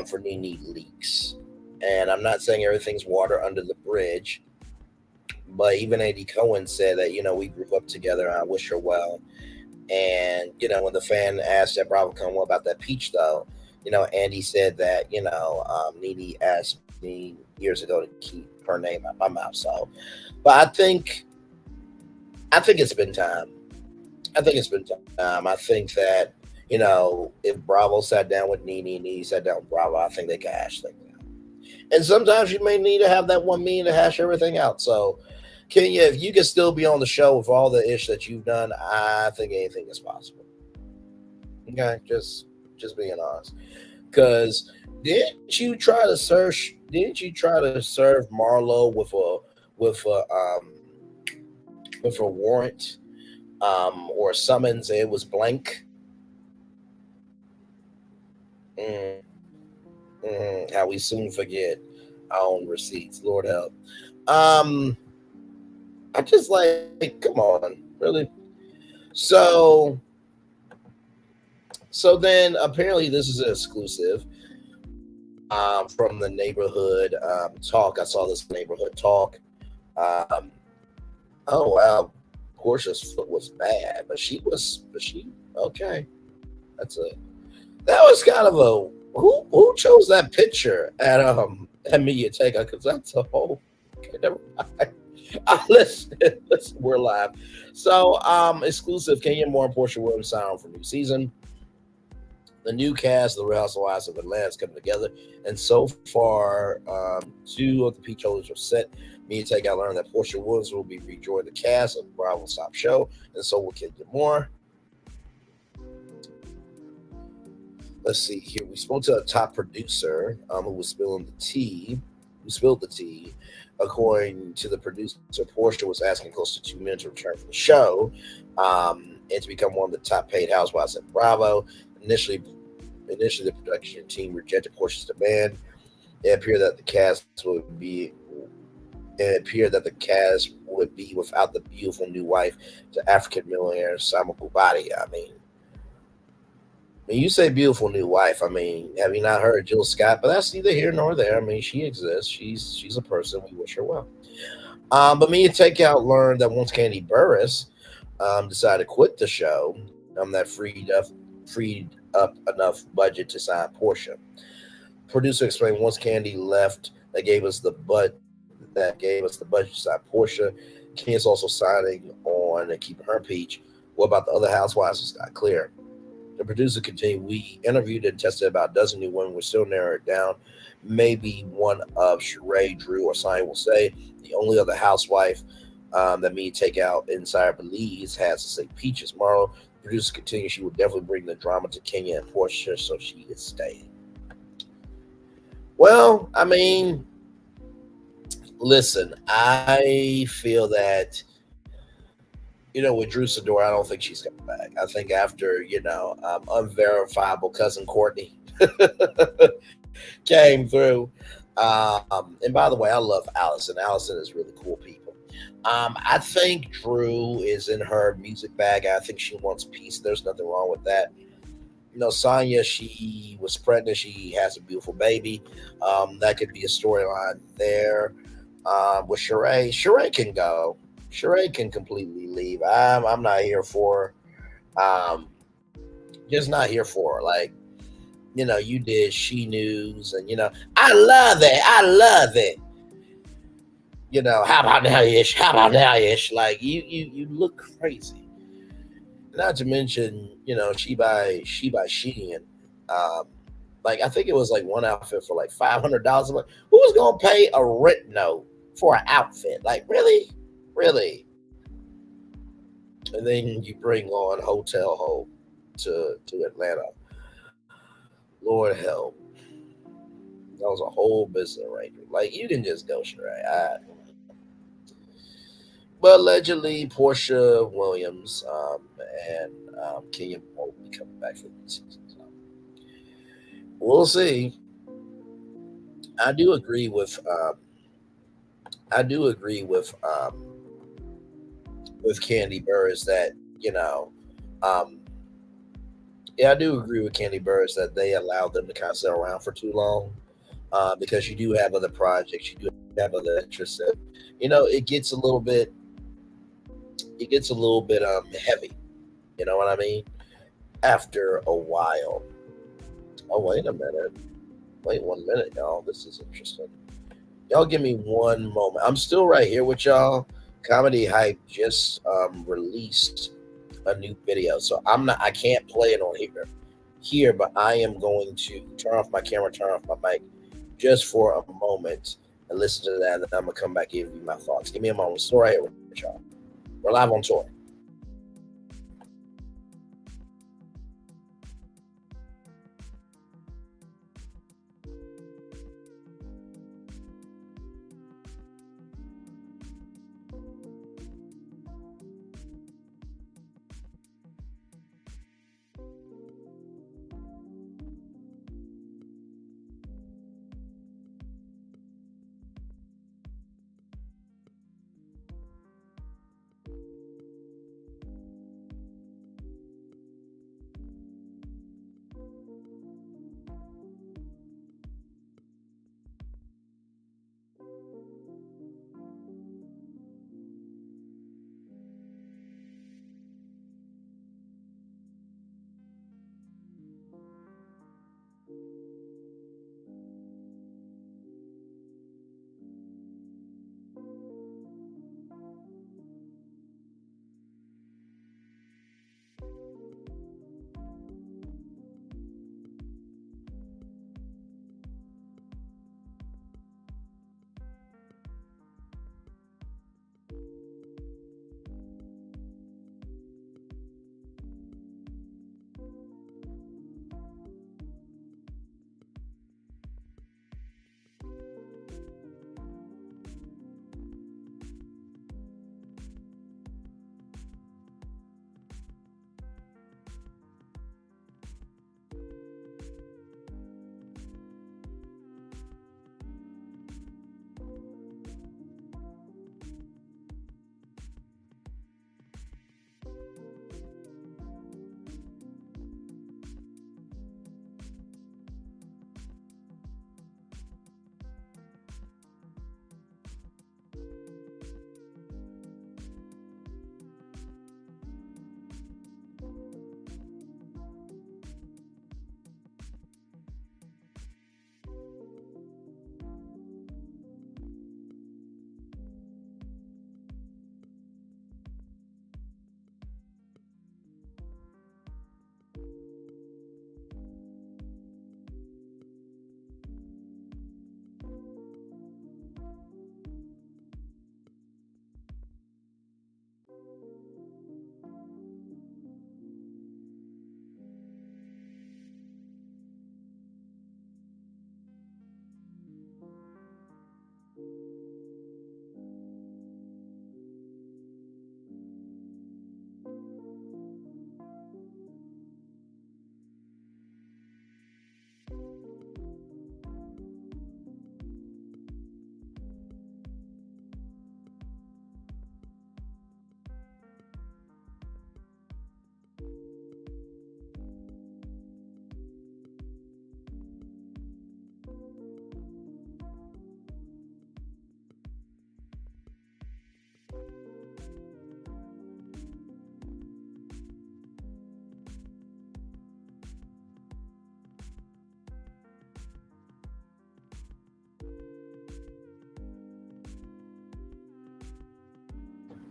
A: for Nene Leakes. And I'm not saying everything's water under the bridge, but even Andy Cohen said that, we grew up together and I wish her well. And, when the fan asked at BravoCon, what about that peach though? Andy said that, Nene asked me years ago to keep her name out my mouth. So, but I think it's been time. I think it's been time. I think that, if Bravo sat down with Nene and Nene sat down with Bravo, I think they can hash things out. And sometimes you may need to have that one meeting to hash everything out. So, Kenya, if you can still be on the show with all the ish that you've done, I think anything is possible. Okay, just being honest. Because Didn't you try to serve Marlo with a with a warrant or a summons? And it was blank. Mm, how we soon forget our own receipts. Lord help. Um, I just like, come on, really. So so then apparently this is an exclusive from the neighborhood talk. I saw this neighborhood talk. Um, oh wow, Portia's foot was bad, but she okay. That's a that was kind of a who chose that picture at Media Take because that's a whole. Okay, never mind. Listen, we're live. So exclusive Kenya Moore and Portia Williams sign on for new season. The new cast of the Real Housewives of Atlanta is coming together, and so far, two of the peach holders are set. Me and Take, I learned that Portia Williams will be rejoining the cast of the Bravo Stop show, and so will Kenya Moore. Let's see here. We spoke to a top producer who was spilling the tea. Who spilled the tea? According to the producer, Portia was asking close to 2 minutes to return from the show, and to become one of the top paid housewives at Bravo. Initially, the production team rejected Portia's demand. It appeared that the cast would be without the beautiful new wife to African millionaire Simon Bubati. I mean, when you say beautiful new wife, I mean, have you not heard Jill Scott? But that's neither here nor there. I mean, she exists. She's a person. We wish her well. But me and Takeout learned that once Candy Burris decided to quit the show, that freed up enough budget to sign Portia. Producer explained once Candy left, that gave us the budget to sign Portia. Ken's also signing on and keeping her peach. What about the other housewives? It's not clear. The producer continued, we interviewed and tested about a dozen new women. We're still narrowing it down. Maybe one of Sheree, Drew, or Sonny will say. The only other housewife that me take out Insider believes has to say Peaches. Marlo, producer continues, she will definitely bring the drama to Kenya and Portia, so she is staying. Well, I mean, listen, I feel that, with Drew Sidor, I don't think she's coming back. I think after, unverifiable cousin Courtney came through. And by the way, I love Allison. Allison is really cool people. I think Drew is in her music bag. I think she wants peace. There's nothing wrong with that. Sonya, she was pregnant. She has a beautiful baby. That could be a storyline there. With Sheree can go. Sheree can completely leave. I'm not here for her. Just not here for her. Like, you did She News, and I love it. I love it. How about now, Ish? How about now, Ish? Like, you look crazy. Not to mention, she by Shein. Like, I think it was like one outfit for like $500. I'm like, who's gonna pay a rent note for an outfit? Like, really? Really? And then you bring on Hotel Hope to Atlanta. Lord help. That was a whole business arrangement. Like, you can just go Sheree. But allegedly, Portia Williams and Kenya will be coming back for the season. So we'll see. I do agree with Candy Burris that I do agree with Candy Burris that they allowed them to kind of sit around for too long because you do have other projects, you do have other interests. It gets a little bit heavy. You know what I mean? After a while. Oh, wait a minute. Wait 1 minute, y'all. This is interesting. Y'all give me one moment. I'm still right here with y'all. Comedy Hype just released a new video, so I can't play it on here, but I am going to turn off my camera, turn off my mic just for a moment and listen to that, and then I'm gonna come back and give you my thoughts. Give me a moment. Still right here with y'all. We're live on tour.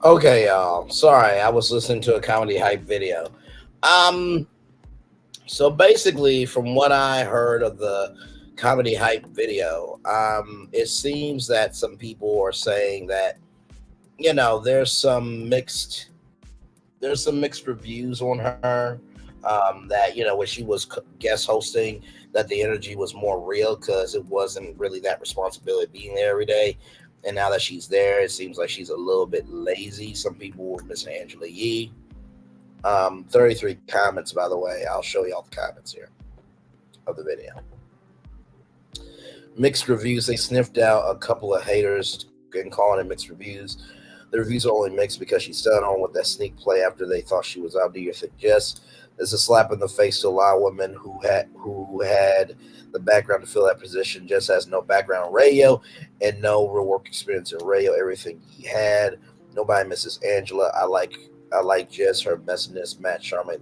A: Okay, y'all. Sorry, I was listening to a Comedy Hype video. Um, so basically, from what I heard of the Comedy Hype video, it seems that some people are saying that there's some mixed reviews on her. That when she was guest hosting, that the energy was more real because it wasn't really that responsibility being there every day. And now that she's there, it seems like she's a little bit lazy. Some people were missing Angela Yee. 33 comments, by the way. I'll show you all the comments here of the video. Mixed reviews. They sniffed out a couple of haters and calling it mixed reviews. The reviews are only mixed because she stayed on with that sneak play after they thought she was out. Do you think yes? It's a slap in the face to a lot of women who had the background to fill that position. Just has no background in radio and no real work experience in radio. Everything he had. Nobody misses Angela. I like just her messiness. Matt Charmaine,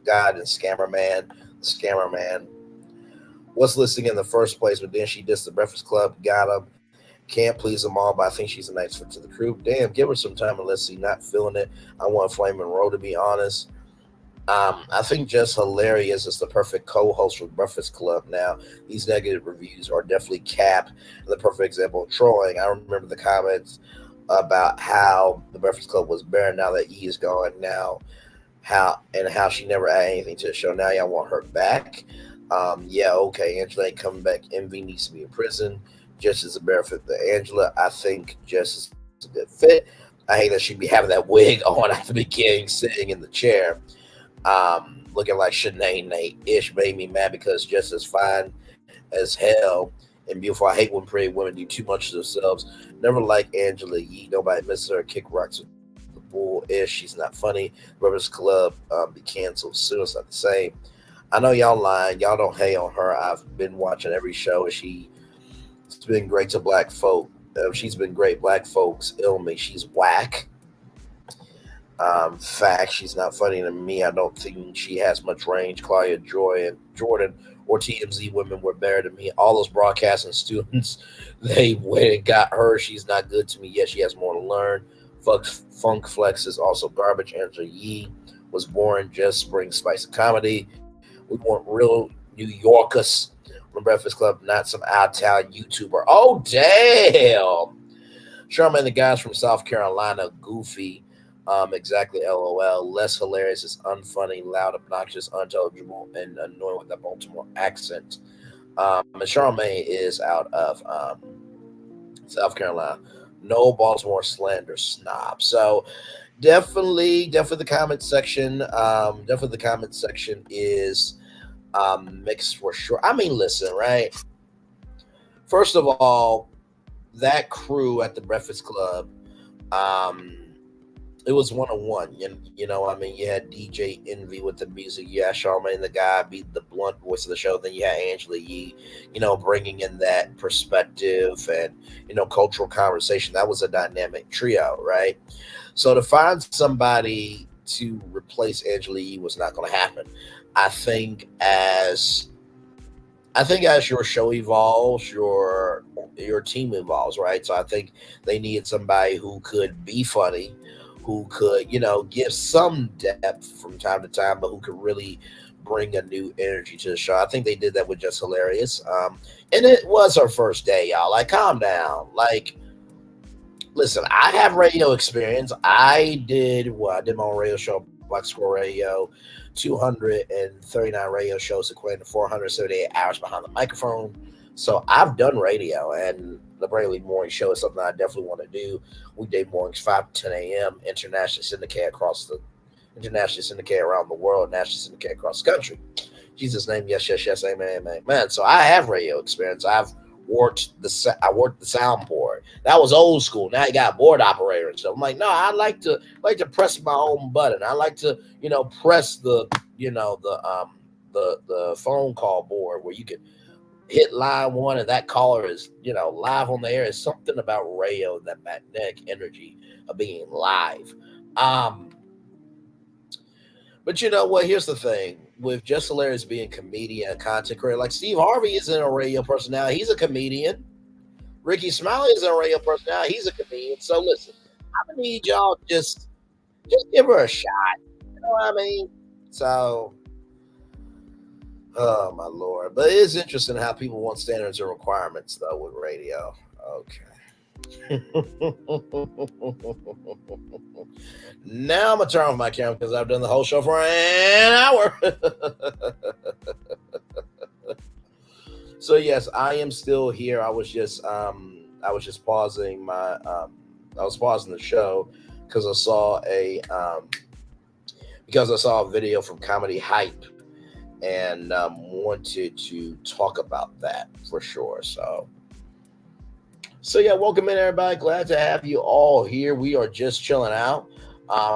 A: God and scammer man, the scammer man was listening in the first place, but then she dissed the Breakfast Club, got him, Can't please them all, but I think she's a nice fit to the crew. Damn, give her some time and let's see. Not feeling it. I want Flame Monroe to be honest. I think Just Hilarious is the perfect co-host for Breakfast Club. Now, these negative reviews are definitely Cap, the perfect example of trolling. I remember the comments about how the Breakfast Club was barren now that E is gone. Now, how she never added anything to the show. Now y'all want her back. Yeah, okay. Angela ain't coming back. Envy needs to be in prison. Just as a better fit for Angela. I think Just is a good fit. I hate that she be having that wig on at the beginning, sitting in the chair, looking like Shanae Nate ish. Made me mad because just as fine as hell and beautiful. I hate when pretty women do too much to themselves. Never like Angela Yee. Nobody misses her. Kick rocks with the bull ish. She's not funny. Brothers Club be canceled soon. It's not the same. I know y'all lying. Y'all don't hate on her. I've been watching every show, and she's been great to black folk. She's been great. Black folks ill me. She's whack. Fact, she's not funny to me. I don't think she has much range. Claudia Joy and Jordan or TMZ women were better to me. All those broadcasting students, they went and got her. She's not good to me. Yes, she has more to learn. Funk Flex is also garbage. Angela Yee was boring. Just brings spice of comedy. We want real New Yorkers on the Breakfast Club, not some out of town YouTuber. Oh, damn. Charmaine, the guys from South Carolina, goofy. Exactly, LOL. Less hilarious is unfunny, loud, obnoxious, unintelligible, and annoying with a Baltimore accent. And Charmaine is out of South Carolina. No Baltimore slander snob. So definitely the comment section. Definitely the comment section is mixed for sure. I mean, listen, right? First of all, that crew at the Breakfast Club, um, it was 101. You know, I mean, you had DJ Envy with the music. You had Charmaine the guy be the blunt voice of the show. Then you had Angela Yee, bringing in that perspective and cultural conversation. That was a dynamic trio, right? So to find somebody to replace Angela Yee was not going to happen. I think as as your show evolves, your team evolves, right? So I think they needed somebody who could be funny, who could, give some depth from time to time, but who could really bring a new energy to the show. I think they did that with Just Hilarious. And it was her first day, y'all. Like, calm down. Like, listen, I have radio experience. I did my own radio show, Black Squirrel Radio, 239 radio shows equating to 478 hours behind the microphone. So I've done radio, and the Braylon morning show is something I definitely want to do. Weekday mornings, 5 to 10 a.m., internationally syndicated around the world, nationally syndicated across the country. Jesus' name, yes, yes, yes, amen, amen, amen. So I have radio experience. I worked the soundboard. That was old school. Now you got board operator and stuff. I'm like, no, I like to press my own button. I like to, press the phone call board where you can hit line one and that caller is, live on the air. Is something about radio and that magnetic energy of being live. But you know what? Here's the thing. With Just Hilarious being comedian and content creator, like Steve Harvey isn't a radio personality. He's a comedian. Ricky Smiley isn't a radio personality. He's a comedian. So listen, I'm gonna need y'all just give her a shot. You know what I mean? So, oh my lord. But it is interesting how people want standards and requirements though with radio. Okay. Now I'm gonna turn off my camera because I've done the whole show for an hour. So yes, I am still here. I was just pausing I was pausing the show because I saw a video from Comedy Hype and wanted to talk about that for sure. So yeah, welcome in everybody. Glad to have you all here. We are just chilling out.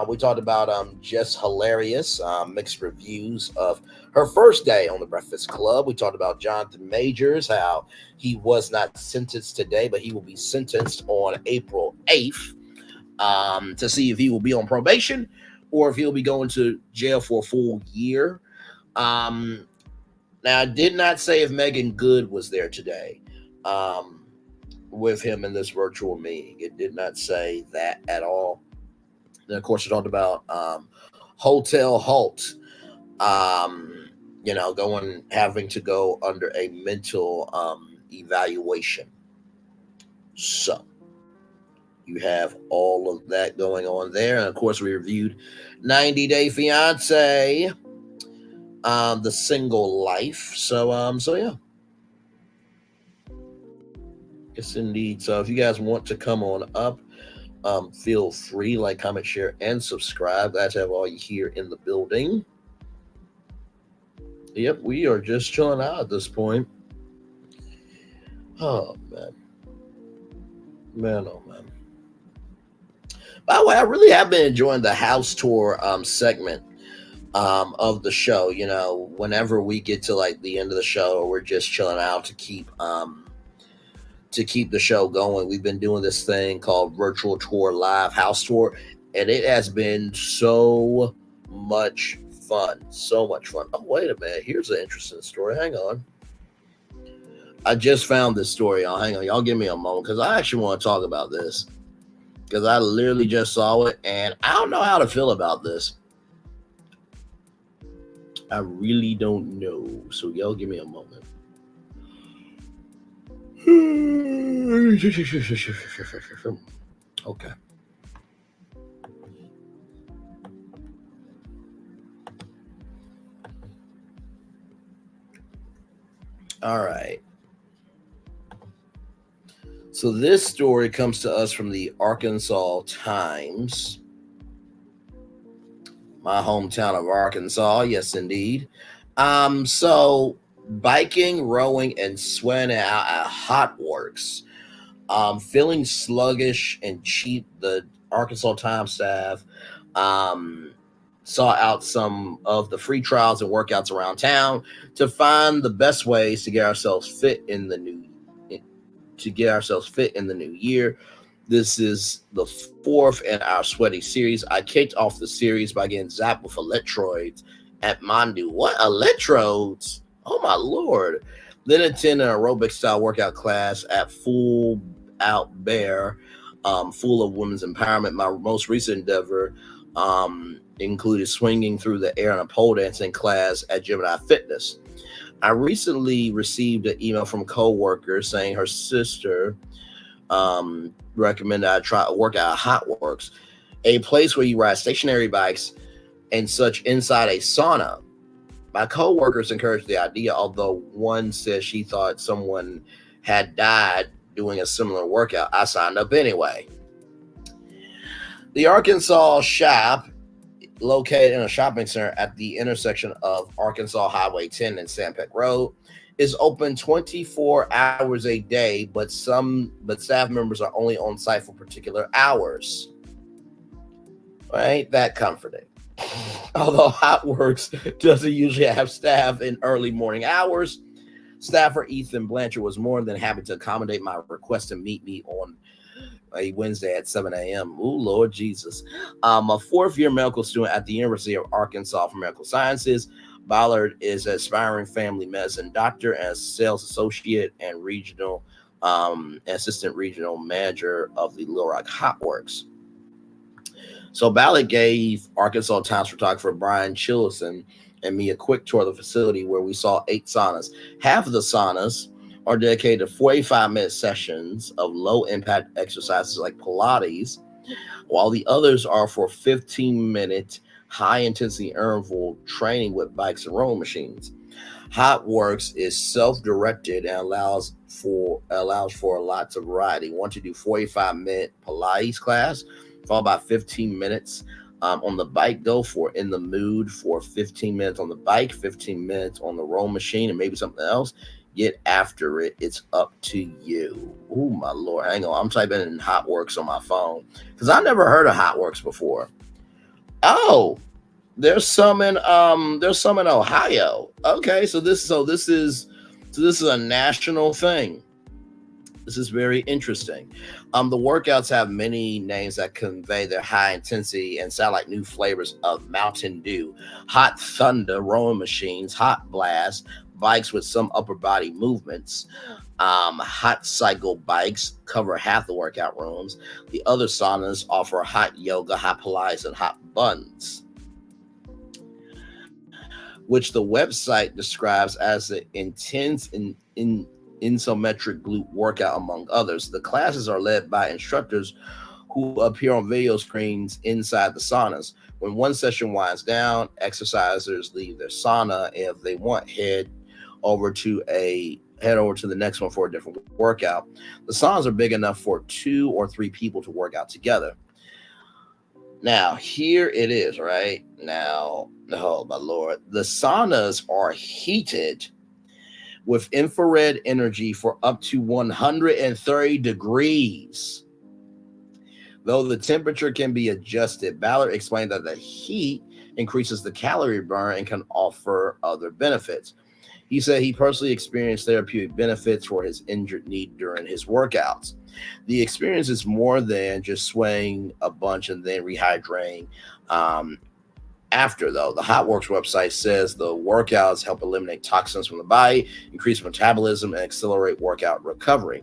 A: We talked about Just Hilarious, mixed reviews of her first day on the Breakfast Club. We talked about Jonathan Majors, how he was not sentenced today, but he will be sentenced on April 8th to see if he will be on probation or if he'll be going to jail for a full year. Now, I did not say if Megan Good was there today. with him in this virtual meeting. It did not say that at all. Then, of course, it talked about Hotel Halt, having to go under a mental evaluation. So you have all of that going on there. And of course, we reviewed 90 Day Fiance, the single life. So yeah. Yes, indeed. So if you guys want to come on up, feel free, like, comment, share, and subscribe. Glad to have all you here in the building. Yep, we are just chilling out at this point. Oh, man. Man, oh, man. By the way, I really have been enjoying the house tour segment of the show. You know, whenever we get to like the end of the show, or we're just chilling out to keep the show going, we've been doing this thing called Virtual Tour Live House Tour, and it has been so much fun. So much fun. Oh, wait a minute. Here's an interesting story. Hang on. I just found this story. Hang on. Y'all give me a moment, because I actually want to talk about this, because I literally just saw it, and I don't know how to feel about this. I really don't know. So y'all give me a moment. Okay. All right. So this story comes to us from the Arkansas Times, my hometown of Arkansas. Yes, indeed. So biking, rowing, and sweating out at Hot Works. Feeling sluggish and cheap, the Arkansas Times staff saw out some of the free trials and workouts around town to find the best ways to get ourselves fit in the new year. This is the fourth in our sweaty series. I kicked off the series by getting zapped with electrodes at Mandu. What electrodes? Oh my lord. Then attended an aerobic style workout class at Full Out Bear, full of women's empowerment. My most recent endeavor included swinging through the air in a pole dancing class at Gemini Fitness. I recently received an email from a co-worker saying her sister recommended I try a workout at Hot Works, a place where you ride stationary bikes and such inside a sauna. My co-workers encouraged the idea, although one said she thought someone had died doing a similar workout. I signed up anyway. The Arkansas shop, located in a shopping center at the intersection of Arkansas Highway 10 and Sandpeck Road, is open 24 hours a day, but staff members are only on site for particular hours. Well, ain't that comforting? Although Hot Works doesn't usually have staff in early morning hours, staffer Ethan Blanchard was more than happy to accommodate my request to meet me on a Wednesday at 7 a.m. Ooh, Lord Jesus. A fourth-year medical student at the University of Arkansas for Medical Sciences. Ballard is an aspiring family medicine doctor and sales associate and regional assistant regional manager of the Little Rock Hot Works. So Ballard gave Arkansas Times photographer Brian Chillison and me a quick tour of the facility where we saw 8 saunas. Half of the saunas are dedicated to 45-minute sessions of low-impact exercises like Pilates, while the others are for 15-minute high-intensity interval training with bikes and rowing machines. Hot Works is self-directed and allows for lots of variety. Want to do 45-minute Pilates class, followed by 15 minutes on the bike? Go for In the mood for 15 minutes on the bike, 15 minutes on the rowing machine, and maybe something else? Get after it. It's up to you. Oh my lord. Hang on. I'm typing in Hot Works on my phone because I never heard of Hot Works before. Oh, there's some in Ohio. Okay, so this is a national thing. This is very interesting. The workouts have many names that convey their high intensity and sound like new flavors of Mountain Dew, Hot Thunder, rowing machines, Hot Blast, bikes with some upper body movements. Hot cycle bikes cover half the workout rooms. The other saunas offer hot yoga, hot Pilates, and hot buns, which the website describes as an intense in isometric glute workout, among others. The classes are led by instructors who appear on video screens inside the saunas. When one session winds down, exercisers leave their sauna. If they want, head over to the next one for a different workout. The saunas are big enough for 2 or 3 people to work out together. Now, here it is, right? Now, oh my Lord. The saunas are heated with infrared energy for up to 130 degrees. Though the temperature can be adjusted, Ballard explained that the heat increases the calorie burn and can offer other benefits. He said he personally experienced therapeutic benefits for his injured knee during his workouts. The experience is more than just swaying a bunch and then rehydrating. After, though, the HotWorks website says the workouts help eliminate toxins from the body, increase metabolism, and accelerate workout recovery.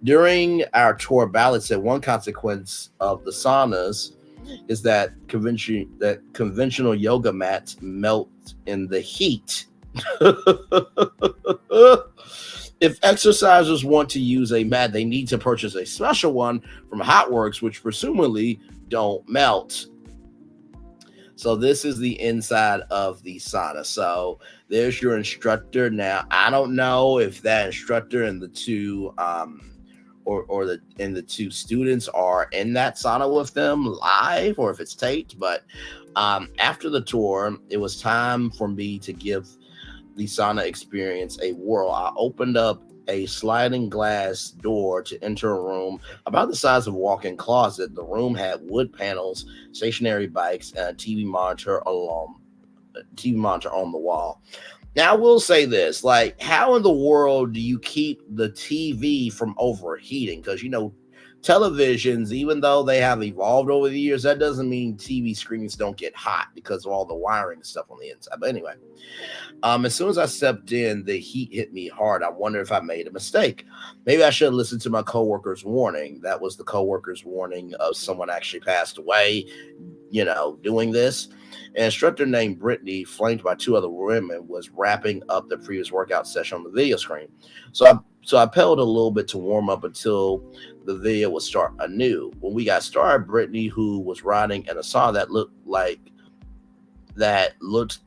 A: During our tour, Ballard said one consequence of the saunas is that conventional yoga mats melt in the heat. If exercisers want to use a mat, they need to purchase a special one from HotWorks, which presumably don't melt. So this is the inside of the sauna. So there's your instructor. Now, I don't know if that instructor and the two the two students are in that sauna with them live, or if it's taped. But after the tour, it was time for me to give the sauna experience a whirl. I opened up a sliding glass door to enter a room about the size of a walk-in closet. The room had wood panels, stationary bikes, and a TV monitor on the wall. Now, I will say this, like, how in the world do you keep the TV from overheating? Because, televisions, even though they have evolved over the years, that doesn't mean TV screens don't get hot because of all the wiring and stuff on the inside. But anyway, as soon as I stepped in, the heat hit me hard. I wonder if I made a mistake. Maybe I should have listened to my coworker's warning. That was the coworker's warning of someone actually passed away, doing this. An instructor named Brittany, flanked by 2 other women, was wrapping up the previous workout session on the video screen. So I pedaled a little bit to warm up until the video would start anew. When we got started, Brittany, who was riding in a sauna that looked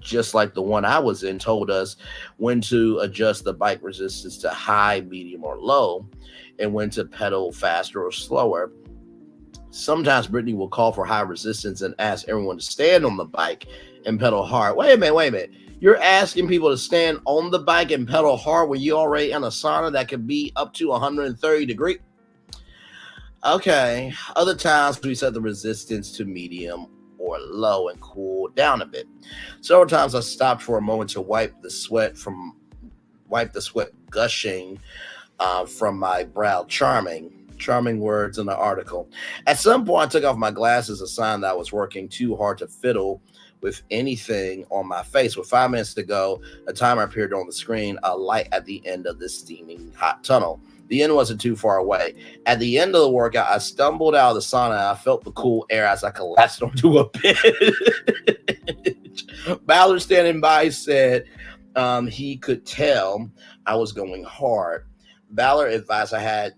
A: just like the one I was in, told us when to adjust the bike resistance to high, medium, or low, and when to pedal faster or slower. Sometimes Brittany will call for high resistance and ask everyone to stand on the bike and pedal hard. Wait a minute. You're asking people to stand on the bike and pedal hard when you're already in a sauna that could be up to 130 degrees? Okay. Other times we set the resistance to medium or low and cool down a bit. Several times I stopped for a moment to wipe the sweat gushing from my brow. Charming words in the article. At some point, I took off my glasses, a sign that I was working too hard to fiddle with anything on my face. With 5 minutes to go, a timer appeared on the screen, a light at the end of this steaming hot tunnel. The end wasn't too far away. At the end of the workout, I stumbled out of the sauna and I felt the cool air as I collapsed onto a bench. Ballard, standing by, said he could tell I was going hard. Ballard advised I had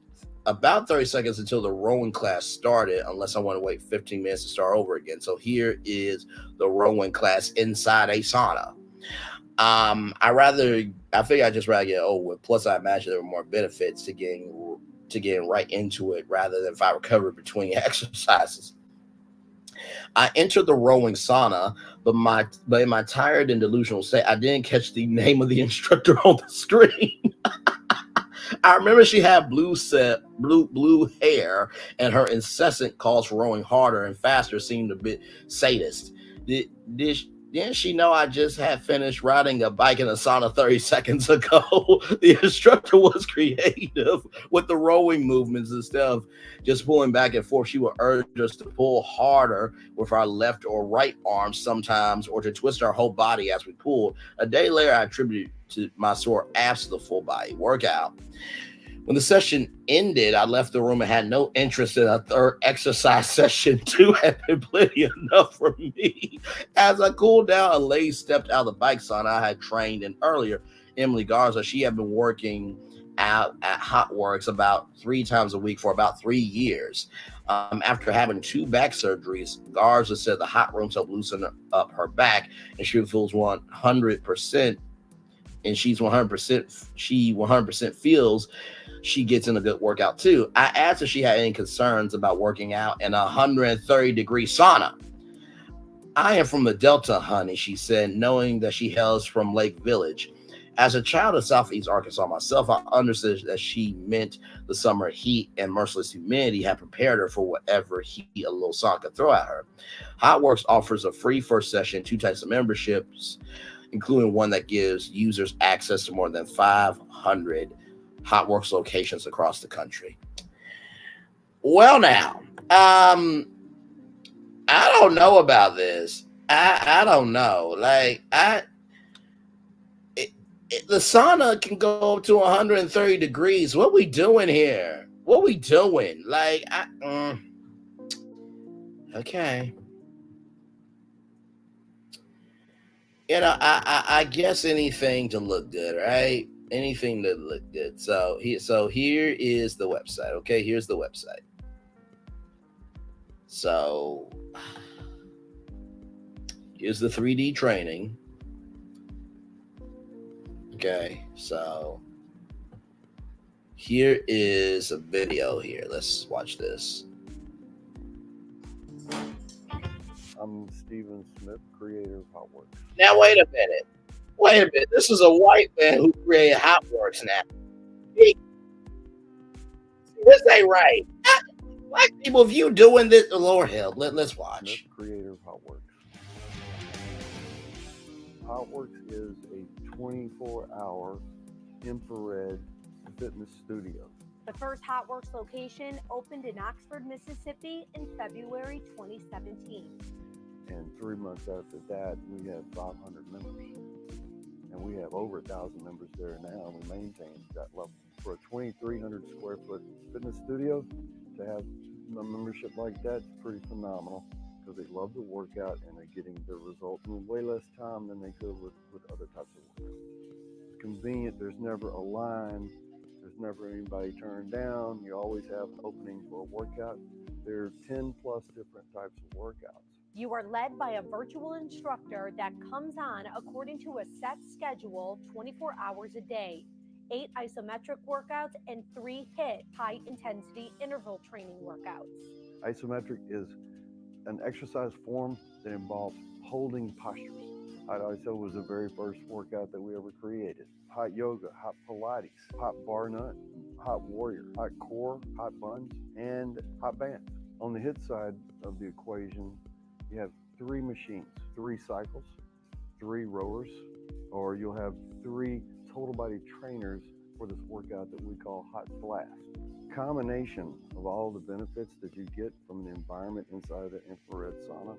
A: about 30 seconds until the rowing class started, unless I want to wait 15 minutes to start over again. So here is the rowing class inside a sauna. I figure I'd just rather get over with. Plus, I imagine there were more benefits to getting right into it rather than if I recovered between exercises. I entered the rowing sauna, but in my tired and delusional state, I didn't catch the name of the instructor on the screen. I remember she had blue hair, and her incessant calls for rowing harder and faster seemed a bit sadist. Did Didn't she know I just had finished riding a bike in a sauna 30 seconds ago? The instructor was creative with the rowing movements instead of just pulling back and forth. She would urge us to pull harder with our left or right arms sometimes, or to twist our whole body as we pulled. A day later, I attributed to my sore abs to the full body workout. When the session ended, I left the room and had no interest in a third exercise session. Two had been plenty enough for me. As I cooled down, a lady stepped out of the bike sauna I had trained in earlier, Emily Garza. She had been working out at Hot Works about 3 times a week for about 3 years. After having 2 back surgeries, Garza said the hot rooms helped loosen up her back, and she feels 100%. And she 100% feels she gets in a good workout too. I asked if she had any concerns about working out in a 130-degree sauna. I am from the Delta, honey, she said, knowing that she hails from Lake Village. As a child of Southeast Arkansas myself, I understood that she meant the summer heat and merciless humidity had prepared her for whatever heat a little sun could throw at her. Hotworks offers a free first session, 2 types of memberships, including one that gives users access to more than 500 Hotworks locations across the country. Well, now, I don't know about this. I don't know. Like it, the sauna can go up to 130 degrees. What we doing here? What we doing? Okay. I guess anything to look good, right? Anything to look good. So here is the website. Okay, here's the website. So here's the 3D training. Okay, so here is a video here. Let's watch this.
B: I'm Steven Smith, creator of Hotworks.
A: Now wait a minute. Wait a minute. This is a white man who created Hotworks now. This ain't right. Black people, if you doing this, Lord hell, let's watch.
B: Smith, creator of Hotworks. Hotworks is a 24-hour infrared fitness studio.
C: The first Hotworks location opened in Oxford, Mississippi in February 2017.
B: And 3 months after that, we had 500 members. And we have over 1,000 members there now, and we maintain that level. For a 2,300 square foot fitness studio, to have a membership like that is pretty phenomenal, because they love to work out and they're getting their results in way less time than they could with other types of workouts. It's convenient, there's never a line, there's never anybody turned down, you always have an opening for a workout. There are 10 plus different types of workouts.
C: You are led by a virtual instructor that comes on according to a set schedule 24 hours a day, 8 isometric workouts, and 3 HIIT, high intensity interval training workouts.
B: Isometric is an exercise form that involves holding postures. Hot iso was the very first workout that we ever created. Hot yoga, hot Pilates, hot bar nut, hot warrior, hot core, hot buns, and hot bands. On the HIIT side of the equation, you have 3 machines, 3 cycles, 3 rowers, or you'll have 3 total body trainers for this workout that we call Hot Blast. Combination of all the benefits that you get from the environment inside the infrared sauna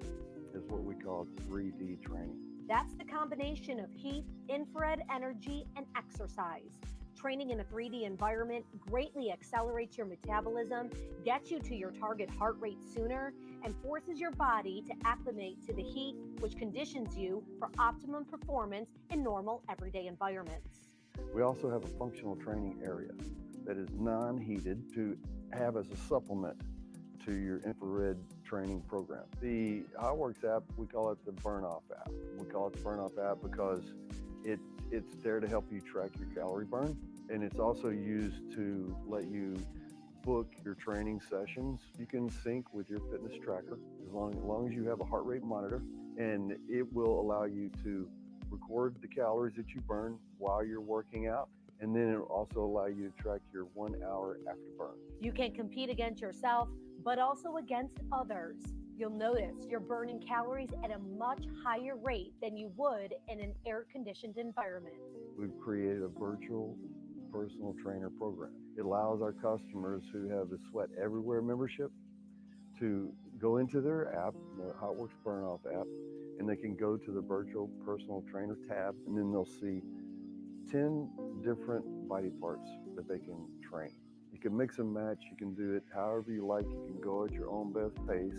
B: is what we call 3D training.
C: That's the combination of heat, infrared energy, and exercise. Training in a 3D environment greatly accelerates your metabolism, gets you to your target heart rate sooner, and forces your body to acclimate to the heat, which conditions you for optimum performance in normal everyday environments.
B: We also have a functional training area that is non-heated to have as a supplement to your infrared training program. The Hotworks app, we call it the Burn-Off app. We call it the Burn-Off app because it's there to help you track your calorie burn, and it's also used to let you book your training sessions. You can sync with your fitness tracker as long as you have a heart rate monitor, and it will allow you to record the calories that you burn while you're working out, and then it'll also allow you to track your 1 hour after burn.
C: You can compete against yourself, but also against others. You'll notice you're burning calories at a much higher rate than you would in an air-conditioned environment.
B: We've created a virtual personal trainer program. It allows our customers who have the Sweat Everywhere membership to go into their app, the HotWorks Burnoff app, and they can go to the virtual personal trainer tab, and then they'll see 10 different body parts that they can train. You can mix and match, you can do it however you like, you can go at your own best pace,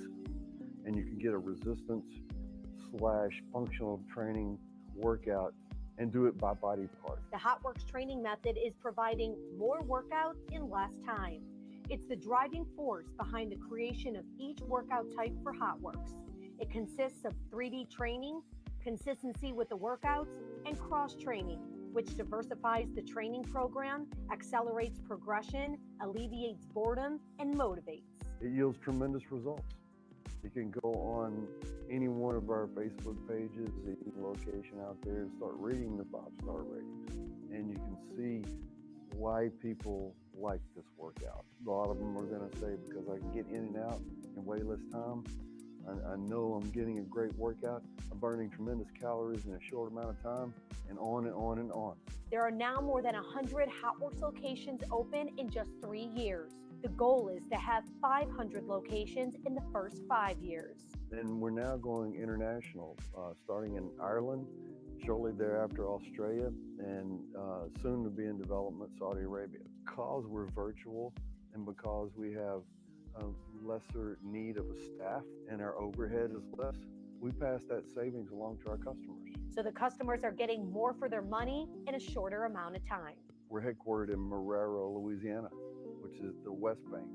B: and you can get a resistance/functional training workout and do it by body part.
C: The HotWorks training method is providing more workout in less time. It's the driving force behind the creation of each workout type for HotWorks. It consists of 3D training, consistency with the workouts, and cross-training, which diversifies the training program, accelerates progression, alleviates boredom, and motivates.
B: It yields tremendous results. You can go on any one of our Facebook pages, any location out there, and start reading the 5-star ratings. And you can see why people like this workout. A lot of them are going to say, because I can get in and out in way less time. I know I'm getting a great workout. I'm burning tremendous calories in a short amount of time, and on and on and on.
C: There are now more than 100 HotWorks locations open in just 3 years. The goal is to have 500 locations in the first 5 years.
B: And we're now going international, starting in Ireland, shortly thereafter Australia, and soon to be in development Saudi Arabia. Because we're virtual and because we have a lesser need of a staff and our overhead is less, we pass that savings along to our customers.
C: So the customers are getting more for their money in a shorter amount of time.
B: We're headquartered in Marrero, Louisiana, which is the West Bank.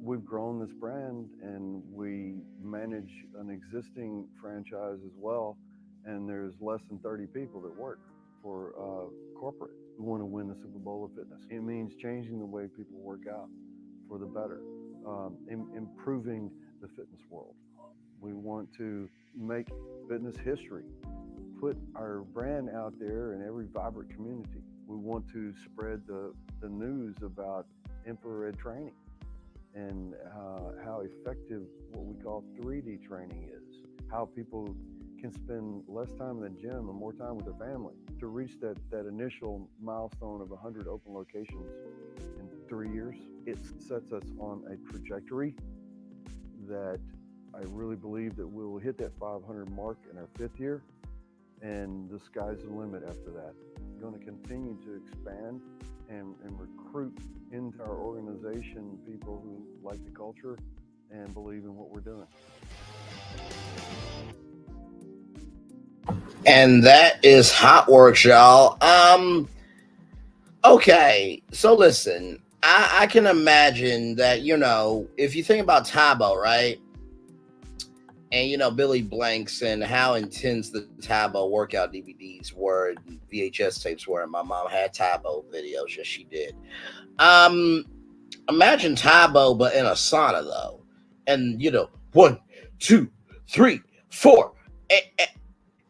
B: We've grown this brand and we manage an existing franchise as well, and there's less than 30 people that work for corporate. We want to win the Super Bowl of fitness. It means changing the way people work out for the better, improving the fitness world. We want to make fitness history, put our brand out there in every vibrant community. We want to spread the news about infrared training and how effective what we call 3D training is, how people can spend less time in the gym and more time with their family. To reach that initial milestone of 100 open locations in 3 years, it sets us on a trajectory that I really believe that we'll hit that 500 mark in our 5th year, and the sky's the limit after that. We're going to continue to expand and recruit into our organization people who like the culture and believe in what we're doing.
A: And that is HotWorks, y'all. Okay, so listen, I can imagine that, if you think about Tabo, right? And, Billy Blanks and how intense the Tabo workout DVDs were, and VHS tapes were, and my mom had Tabo videos. Yes, she did. Imagine Tabo, but in a sauna, though. And, 1, 2, 3, 4.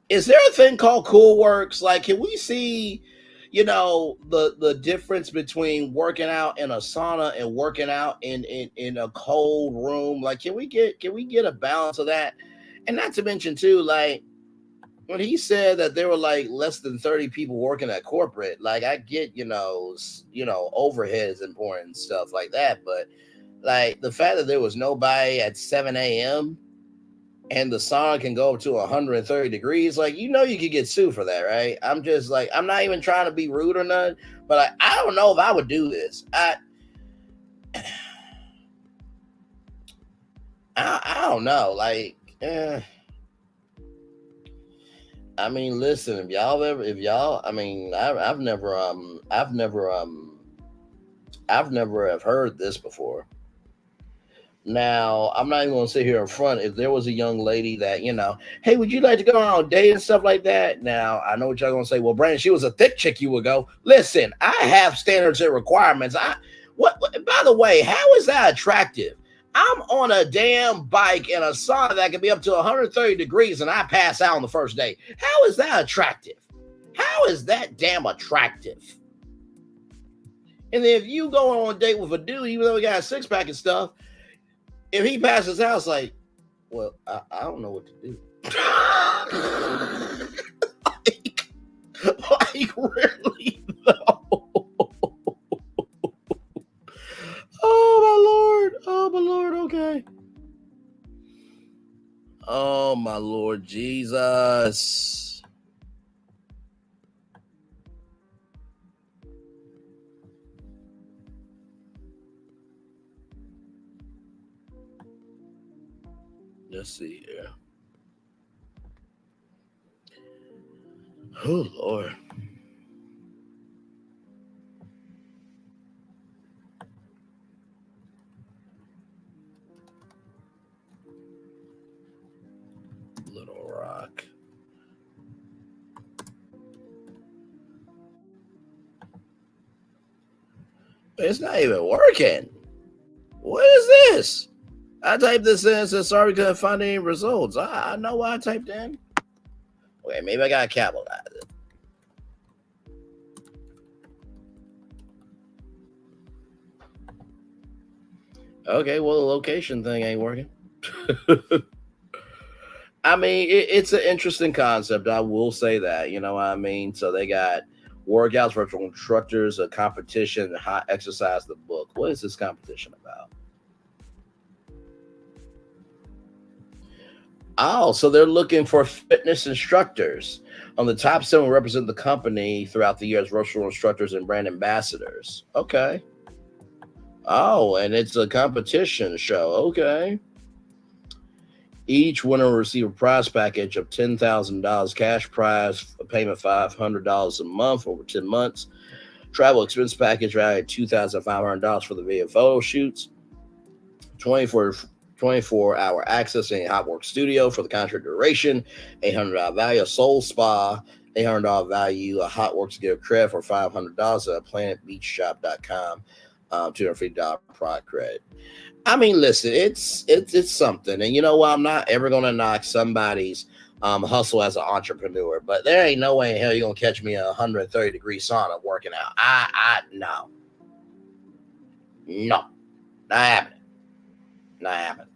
A: Is there a thing called Cool Works? Like, can we see, the difference between working out in a sauna and working out in a cold room? Like, can we get a balance of that? And not to mention too, like, when he said that there were like less than 30 people working at corporate, like, I get, overhead is important and stuff like that. But like the fact that there was nobody at 7 a.m. and the sauna can go up to 130 degrees, like, you could get sued for that, right? I'm just like, I'm not even trying to be rude or nothing, but like, I don't know if I would do this. I don't know, like, I mean, listen, I've never have heard this before. Now, I'm not even going to sit here in front. If there was a young lady that, hey, would you like to go on a date and stuff like that? Now, I know what y'all going to say. Well, Brandon, she was a thick chick, you would go. Listen, I have standards and requirements. By the way, how is that attractive? I'm on a damn bike in a sauna that can be up to 130 degrees and I pass out on the first day. How is that attractive? How is that damn attractive? And then if you go on a date with a dude, even though he got a six-pack and stuff, if he passes out, it's like, Well, I don't know what to do. like really though. Oh my lord. Oh my lord. Okay. Oh my Lord Jesus. Let's see here. Oh Lord. Little Rock. It's not even working. What is this? I typed this in and said sorry couldn't find any results. I know what I typed in. Okay, maybe I gotta capitalize it. Okay, well the location thing ain't working. I mean, it's an interesting concept. I will say that. You know what I mean? So they got workouts, virtual instructors, a competition, hot exercise, the book. What is this competition about? Oh, so they're looking for fitness instructors. On the top 7 represent the company throughout the year as virtual instructors and brand ambassadors. Okay. Oh, and it's a competition show. Okay. Each winner will receive a prize package of $10,000 cash prize, a payment $500 a month over 10 months. Travel expense package valued at $2,500 for the video photo shoots. 24-hour access in a hot work studio for the contract duration. $800 value, a soul spa. $800 value, a hot works gift credit for $500 at planetbeachshop.com. $250 product credit. I mean, listen, it's something, and you know what? I'm not ever gonna knock somebody's hustle as an entrepreneur, but there ain't no way in hell you're gonna catch me in a 130-degree sauna working out. No, not happening, not happening.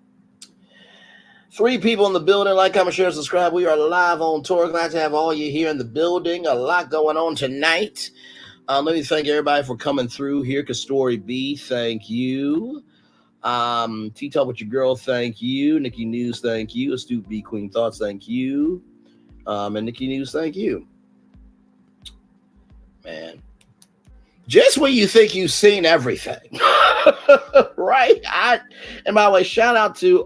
A: 3 people in the building. Like, comment, share, subscribe. We are live on tour. Glad to have all you here in the building. A lot going on tonight. Let me thank everybody for coming through here. Story B, thank you. Tea Talk with your girl, thank you. Nikki News, thank you. Astute B Queen Thoughts, thank you. And Nikki News, thank you. Man, just when you think you've seen everything, right? And by the way, shout out to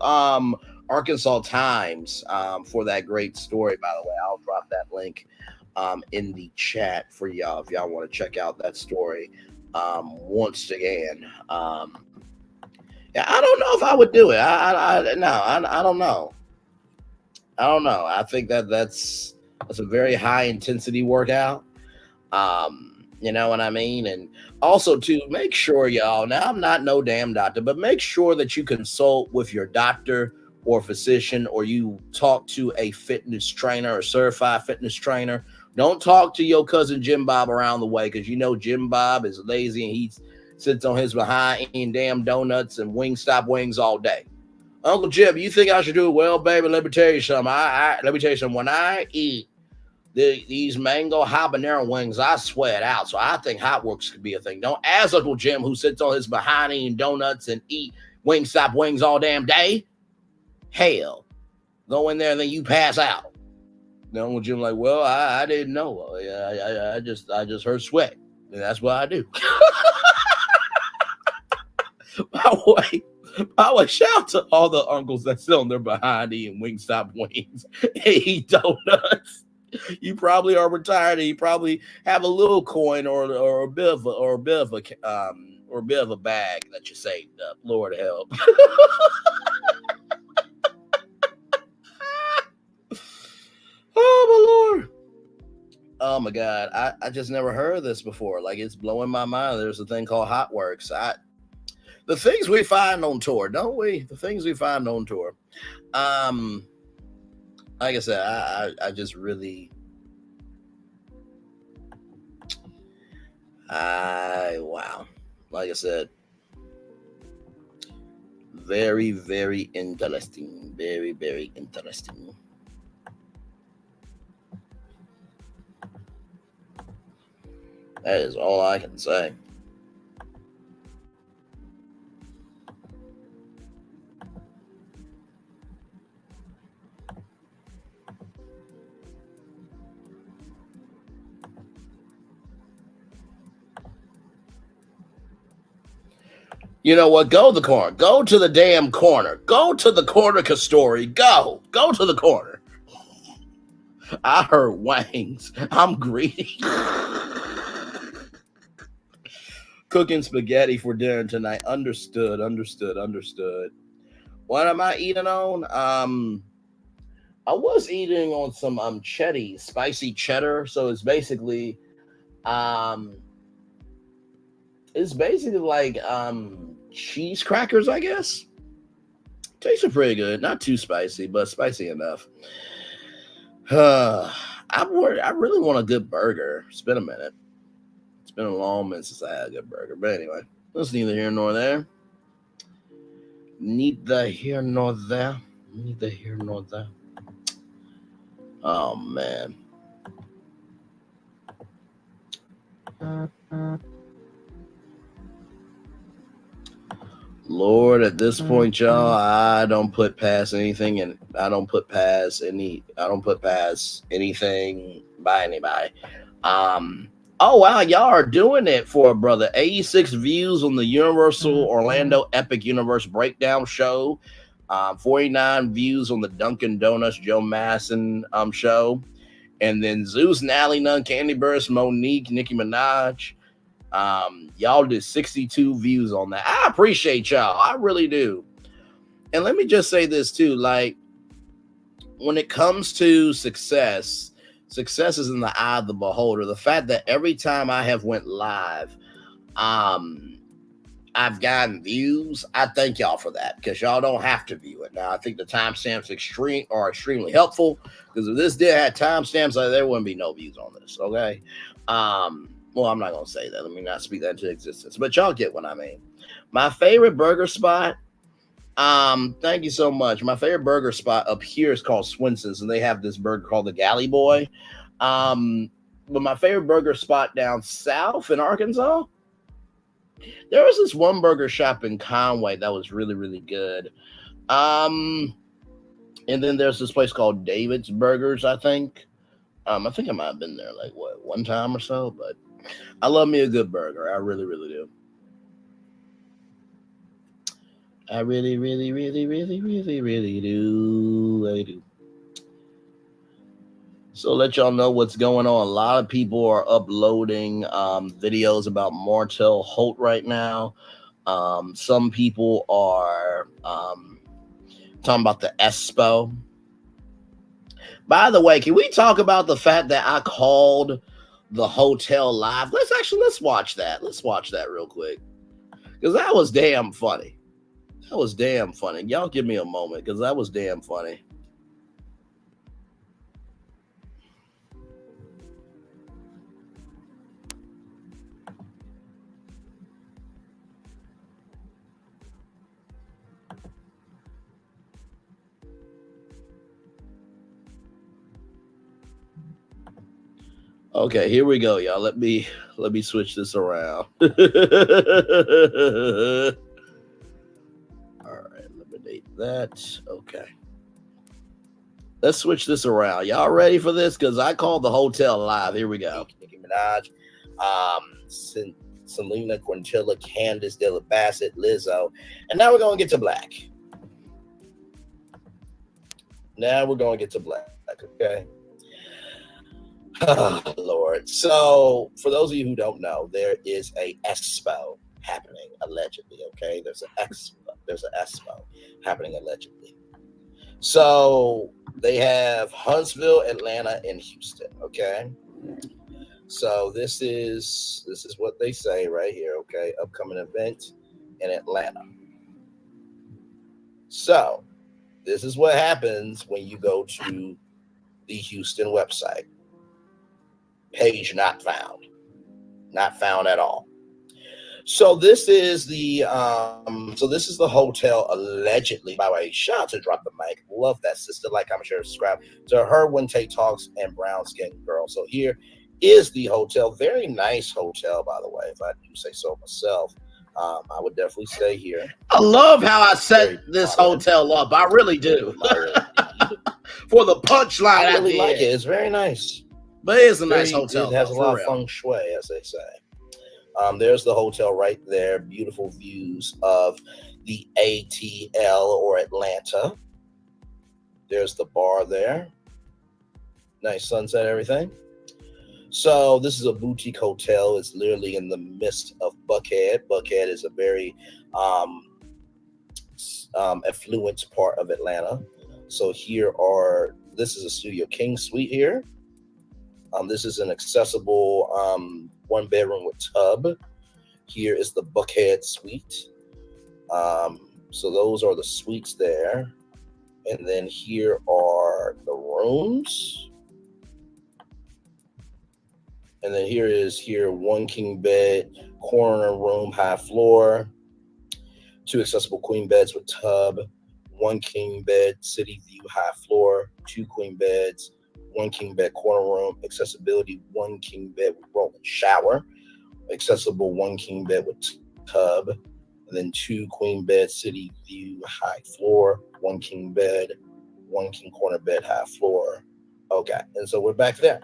A: Arkansas Times for that great story. By the way, I'll drop that link in the chat for y'all if y'all want to check out that story once again. Yeah, I don't know if I would do it. I don't know. I don't know. I think that's a very high intensity workout. You know what I mean? And also to make sure, y'all, now I'm not no damn doctor, but make sure that you consult with your doctor or physician, or you talk to a fitness trainer or certified fitness trainer. Don't talk to your cousin Jim Bob around the way, because you know Jim Bob is lazy and he sits on his behind eating damn donuts and Wingstop wings all day. Uncle Jim, you think I should do it? Well, baby, let me tell you something. Let me tell you something. When I eat these mango habanero wings, I sweat out. So I think hot works could be a thing. Don't ask Uncle Jim, who sits on his behind eating donuts and eat Wingstop wings all damn day. Hell, go in there and then you pass out. Then Uncle Jim like, well, I didn't know. I just heard sweat, and that's what I do. By the way, shout out to all the uncles that sit on their behind eating Wingstop wings and eat donuts. You probably are retired and you probably have a little coin or a bit of a bag that you saved up. Lord help. Oh my Lord. Oh my God. I just never heard of this before. Like, it's blowing my mind. There's a thing called Hot Works. The things we find on tour, don't we? The things we find on tour. Like I said, I just really, wow. Like I said, Very, very interesting. Very, very interesting. That is all I can say. You know what? Go to the corner. Go to the damn corner. Go to the corner, Castori. Go. Go to the corner. I heard wangs. I'm greedy. Cooking spaghetti for dinner tonight. Understood. Understood. Understood. What am I eating on? I was eating on some cheddar, spicy cheddar. So um it's basically like cheese crackers, I guess. Tastes pretty good. Not too spicy, but spicy enough. I really want a good burger. It's been a minute. It's been a long minute since I had a good burger. But anyway, that's neither here nor there. Neither here nor there. Neither here nor there. Oh man. Lord, at this point, y'all, I don't put past anything, and I don't put past anything by anybody. Oh wow, y'all are doing it for a brother. 86 views on the Universal Orlando Epic Universe Breakdown show. 49 views on the Dunkin' Donuts Joe Masson show. And then Zeus, Natalie, Nunn, Candy Burst, Monique, Nicki Minaj. Y'all did 62 views on that. I appreciate y'all. I really do. And let me just say this too. Like, when it comes to success is in the eye of the beholder. The fact that every time I have went live, I've gotten views. I thank y'all for that, because y'all don't have to view it. Now, I think the timestamps are extremely helpful, because if this did have timestamps, there wouldn't be no views on this. Okay. Well, I'm not gonna say that. Let me not speak that into existence. But y'all get what I mean. My favorite burger spot. Thank you so much. My favorite burger spot up here is called Swenson's, and they have this burger called the Galley Boy. But my favorite burger spot down south in Arkansas, there was this one burger shop in Conway that was really, really good. And then there's this place called David's Burgers, I think. I think I might have been there like one time or so, but I love me a good burger. I really, really do. I really, really, really, really, really, really do. I do. So let y'all know what's going on. A lot of people are uploading videos about Martell Holt right now. Some people are talking about the Espo. By the way, can we talk about the fact that I called the hotel live? Let's watch that. Let's watch that real quick, because that was damn funny. That was damn funny. Y'all give me a moment, because that was damn funny. Okay, here we go, y'all. Let me switch this around. All right, eliminate that. Okay. Let's switch this around. Y'all ready for this? Because I called the hotel live. Here we go. Nicki Minaj, Selena Quintilla, Candace, Dilla Bassett, Lizzo. And now we're going to get to Black. Okay. Oh, Lord. So, for those of you who don't know, there is a expo happening, allegedly, okay? There's an expo happening, allegedly. So, they have Huntsville, Atlanta, and Houston, okay? So, this is what they say right here, okay? Upcoming event in Atlanta. So, this is what happens when you go to the Houston website. Page not found. Not found at all. So this is the hotel allegedly. By the way, shout out to Drop the Mic. Love that sister. Like, comment, share, subscribe to her when Tay Talks and Brown Skin Girl. So here is the hotel. Very nice hotel, by the way, if I do say so myself. I would definitely stay here.
D: I love how I set
A: Very
D: this
A: modern.
D: hotel up. I really do. For the punchline,
A: I really like it. It's very nice.
D: But it is a nice hotel.
A: It has
D: though,
A: a lot
D: for
A: of
D: real.
A: feng shui, as they say. There's the hotel right there. Beautiful views of the ATL or Atlanta. There's the bar there. Nice sunset, everything. So this is a boutique hotel. It's literally in the midst of Buckhead. Buckhead is a very affluent part of Atlanta. So this is a Studio King suite here. This is an accessible 1 bedroom with tub. Here is the Buckhead suite. So those are the suites there. And then here are the rooms. And then here 1 king bed, corner room, high floor, 2 accessible queen beds with tub, 1 king bed, city view, high floor, 2 queen beds, 1 king bed, corner room, accessibility, 1 king bed with rolling shower, accessible 1 king bed with tub, and then 2 queen bed, city view, high floor, 1 king bed, 1 king corner bed, high floor. Okay, and so we're back there.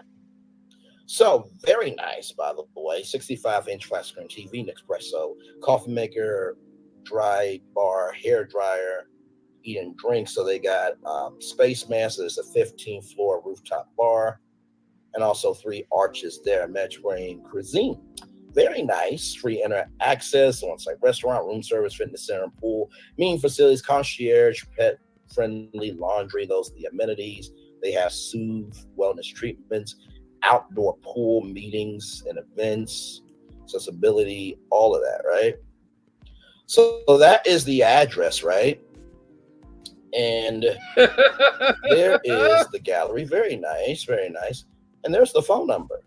A: So very nice, by the way. 65-inch flat screen TV, Nespresso, coffee maker, dry bar, hair dryer, eat and drink. So they got Space Master. It's a 15th floor rooftop bar, and also 3 arches there. Mediterranean cuisine. Very nice. Free internet access, on-site restaurant, room service, fitness center, and pool. Meeting facilities, concierge, pet-friendly laundry. Those are the amenities. They have Soothe wellness treatments, outdoor pool, meetings and events, accessibility, all of that, right? So that is the address, right? And there is the gallery. Very nice, very nice. And there's the phone number.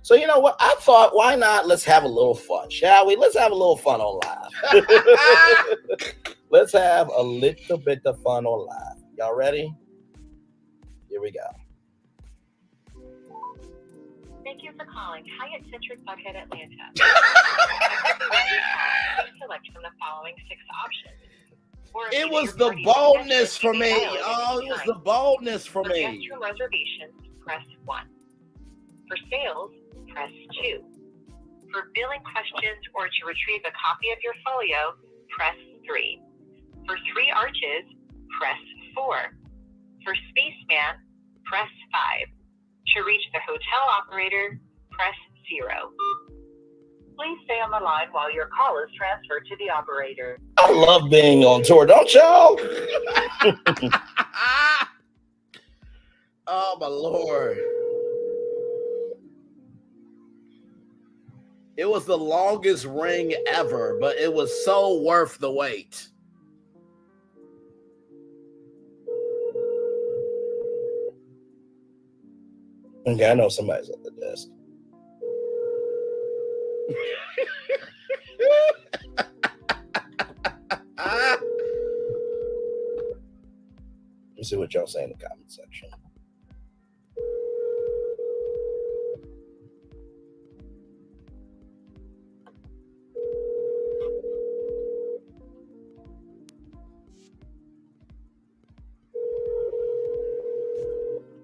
A: So you know what? I thought, why not? Let's have a little fun, shall we? Let's have a little fun on live. Let's have a little bit of fun on live. Y'all ready? Here we go.
E: Thank you for calling Hyatt Centric Buckhead, Atlanta. Please select from the following 6 options.
D: It was the boldness for me. Oh, it was the boldness for me.
E: For guest room reservations, press 1. For sales, press 2. For billing questions or to retrieve a copy of your folio, press 3. For 3 arches, press 4. For Spaceman, press 5. To reach the hotel operator, press 0. Please stay on the line while your call is transferred to the operator.
A: I love being on tour, don't y'all?
D: Oh, my Lord. It was the longest ring ever, but it was so worth the wait.
A: Okay, I know somebody's at the desk. Let's see what y'all say in the comment section.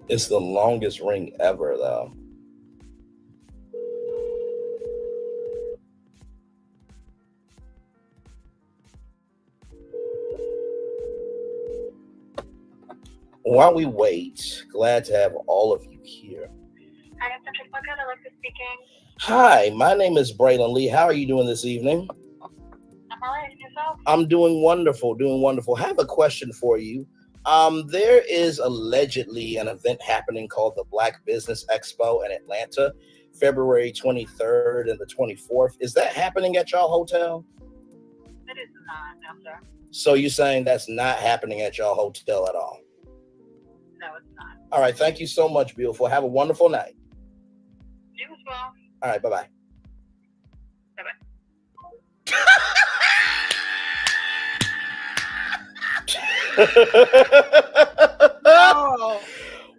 A: It's the longest ring ever, though. While we wait, glad to have all of you here.
E: Hi, Centric Buckhead, Alexa speaking.
A: Hi, my name is Braylon Lee. How are you doing this evening?
E: I'm all right, and yourself?
A: I'm doing wonderful, doing wonderful. I have a question for you. There is allegedly an event happening called the Black Business Expo in Atlanta, February 23rd and the 24th. Is that happening at y'all hotel?
E: It is not, no, sir.
A: So you're saying that's not happening at y'all hotel at all?
E: No, it's not.
A: All right. Thank you so much, beautiful. Have a wonderful night.
E: You as well.
A: All right. Bye-bye.
E: Bye-bye.
D: Oh,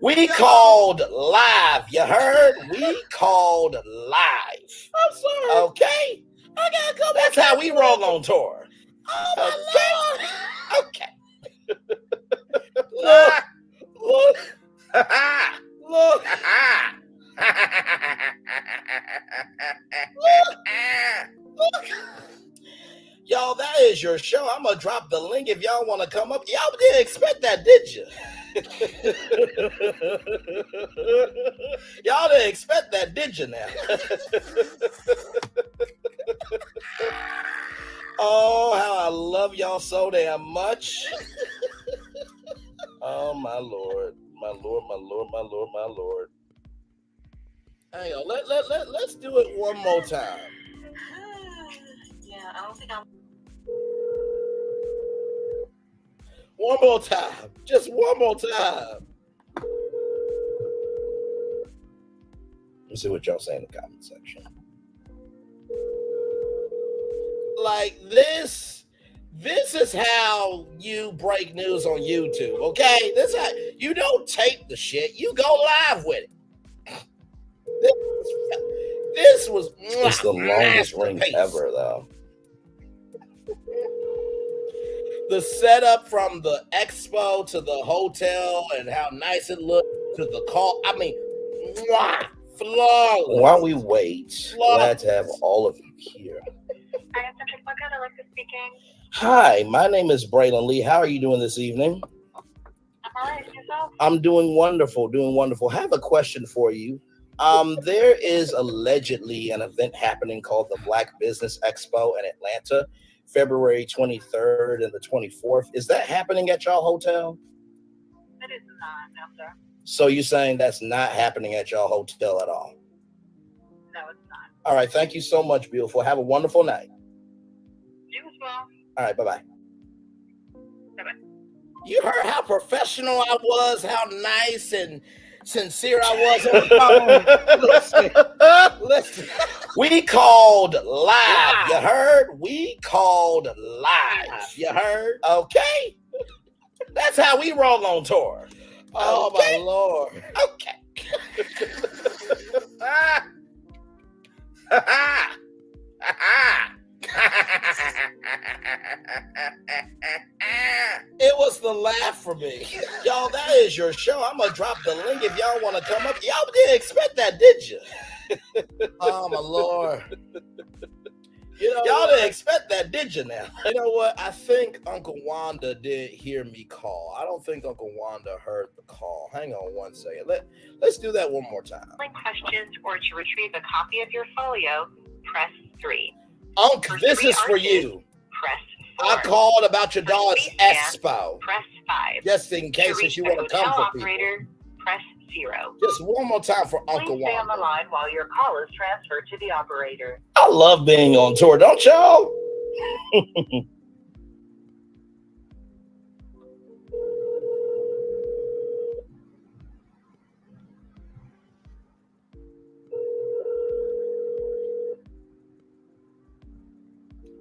A: We called live. You heard? We called live.
D: I'm sorry.
A: Okay?
D: I gotta go back.
A: That's how we roll on tour.
D: Oh my
A: Okay. Okay.
D: Lord. Look, look, look.
A: Y'all, that is your show. I'm gonna drop the link if y'all want to come up. Y'all didn't expect that, did you? Y'all didn't expect that, did you now? Oh, how I love y'all so damn much. Oh, my Lord. My Lord, my Lord, my Lord, my Lord. Hang on. Let's do it one more time.
E: Yeah, I don't think I'm.
A: One more time. Just one more time. Let's see what y'all say in the comment section. Like this is how you break news on YouTube, okay? This how you don't tape the shit, you go live with it. This was
D: It's the longest ring
A: ever, though. The setup from the expo to the hotel and how nice it looked to the call. I mean, flawless. While we wait, glad to have all of you here.
E: Alexa speaking.
A: Hi, my name is Braylon Lee. How are you doing this evening?
E: I'm all right. Yourself?
A: I'm doing wonderful, doing wonderful. I have a question for you. There is allegedly an event happening called the Black Business Expo in Atlanta, February 23rd and the 24th. Is that happening at y'all hotel?
E: It is not, no, sir.
A: So you're saying that's not happening at y'all hotel at all?
E: No, it's not.
A: All right, thank you so much, beautiful. Have a wonderful night.
E: You as well.
A: All right, bye-bye.
E: Bye-bye.
A: You heard how professional I was, how nice and sincere I was on the phone. Listen. We called live. You heard? We called live. You heard? Okay. That's how we roll on tour. Oh, my Lord. Okay. It was the laugh for me. Y'all, that is your show. I'm going to drop the link if y'all want to come up. Y'all didn't expect that, did you? Oh, my Lord. You know, y'all didn't expect that, did you now? You know what? I think Uncle Wanda did hear me call. I don't think Uncle Wanda heard the call. Hang on one second. Let's do that one more time.
E: Questions or to retrieve a copy of your folio, press 3.
A: Uncle, this is for you.
E: Press 4.
A: I called about your dog's expo.
E: Press 5.
A: Just in case if you want to come for people.
E: Operator, press 0.
A: Just one more time for Uncle
E: Please stay on
A: Wanda.
E: the line while your call is transferred to the operator.
A: I love being on tour, don't y'all?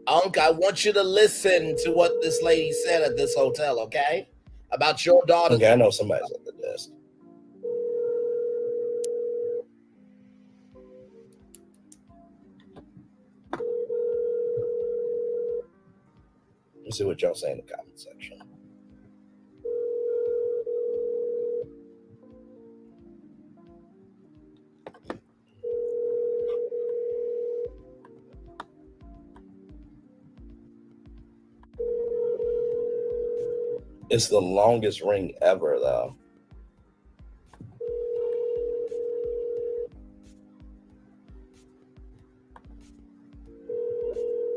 A: Unc, I want you to listen to what this lady said at this hotel, okay? About your daughter. Okay, I know somebody's at the desk. Let's see what y'all say in the comment section. It's the longest ring ever, though.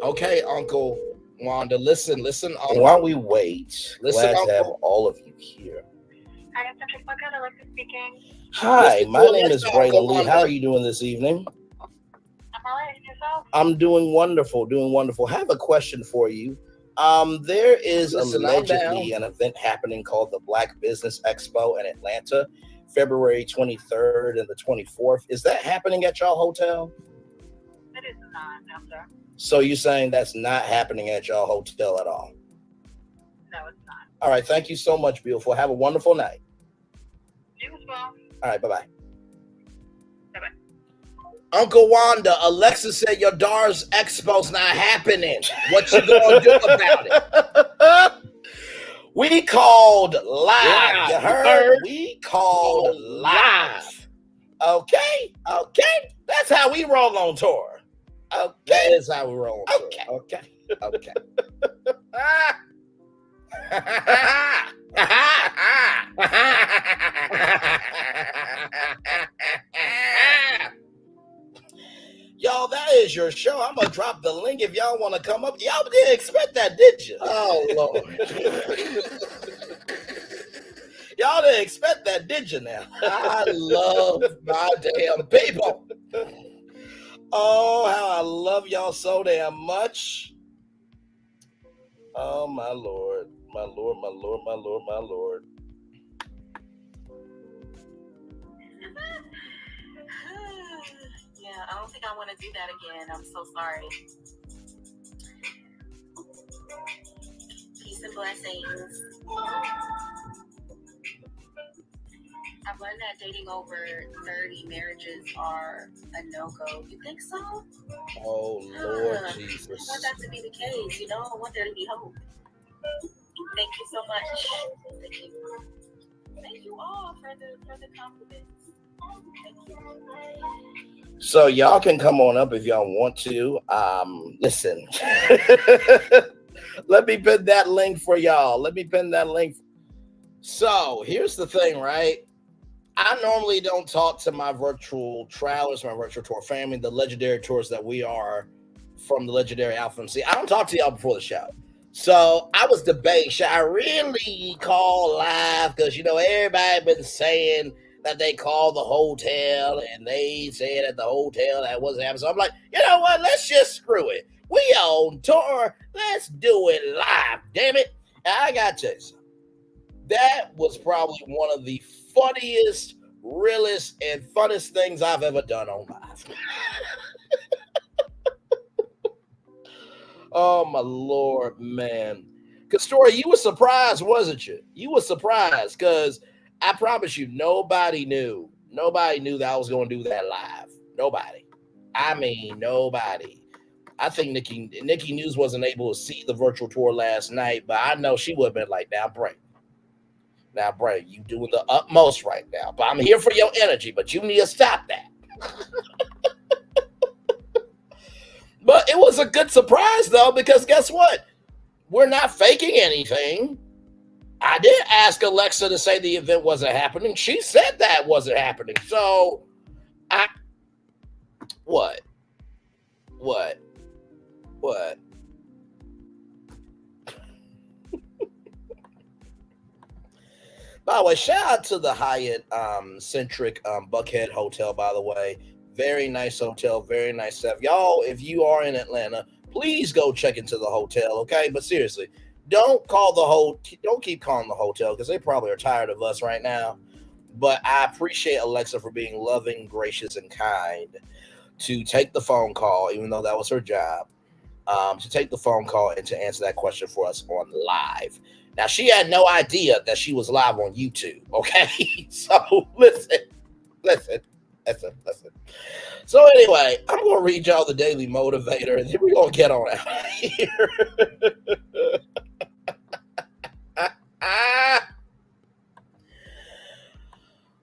A: Okay, Uncle Wanda, listen. While we wait, glad to have all of you here.
E: Hi, Alexa speaking.
A: Hi, my name is Braylon Lee. How are you doing this evening?
E: I'm all right. Yourself?
A: I'm doing wonderful, doing wonderful. I have a question for you. There is allegedly an event happening called the Black Business Expo in Atlanta, February 23rd and the 24th. Is that happening at y'all hotel?
E: It is not, no, sir.
A: So you're saying that's not happening at y'all hotel at all?
E: No, it's not.
A: All right. Thank you so much, beautiful. Have a wonderful night.
E: You as well.
A: All right. Bye-bye.
E: Bye-bye.
A: Uncle Wanda, Alexa said your daughter's expo's not happening. What you gonna do about it? We called live. You heard? We called live. Okay. That's how we roll on tour. Okay. That is how we roll on tour. Okay. Y'all, that is your show. I'm gonna drop the link if y'all want to come up. Y'all didn't expect that, did you? Oh Lord. Y'all didn't expect that, did you now? I love my damn people. Oh, how I love y'all so damn much. Oh, my Lord. My Lord, my Lord, my Lord, my Lord.
F: Yeah, I don't think I want to do that again. I'm so sorry. Peace and blessings. I've learned that dating over 30 marriages are a no-go. You think so?
A: Oh, Lord Jesus.
F: I want that to be the case, I want there to be hope. Thank you so much. Thank you. Thank you all for the compliments. Thank you.
A: So y'all can come on up if y'all want to. Listen. Let me pin that link for y'all. So here's the thing, right? I normally don't talk to my virtual travelers, my virtual tour family, the legendary tours that we are from the legendary Alpha MC. I don't talk to y'all before the show. So I was debating, should I really call live? Because, everybody been saying that they called the hotel and they said at the hotel that wasn't happening. So I'm like, you know what? Let's just screw it. We on tour. Let's do it live, damn it. And I got to tell you something. That was probably one of the funniest, realest, and funnest things I've ever done on live. Oh, my Lord, man. Because, Story, you were surprised, wasn't you? You were surprised because I promise you, nobody knew. Nobody knew that I was going to do that live. Nobody. I mean, nobody. I think Nikki News wasn't able to see the virtual tour last night, but I know she would have been like, now, Bray, you doing the utmost right now. But I'm here for your energy, but you need to stop that. But it was a good surprise, though, because guess what? We're not faking anything. I did ask Alexa to say the event wasn't happening. She said that wasn't happening. So, What? By the way, shout out to the Hyatt Centric Buckhead Hotel, by the way. Very nice hotel, very nice stuff. Y'all, if you are in Atlanta, please go check into the hotel, okay? But seriously, don't keep calling the hotel because they probably are tired of us right now. But I appreciate Alexa for being loving, gracious, and kind to take the phone call, even though that was her job, to take the phone call and to answer that question for us on live. Now, she had no idea that she was live on YouTube, okay? So, listen. So, anyway, I'm going to read y'all the Daily Motivator, and then we're going to get on out of here.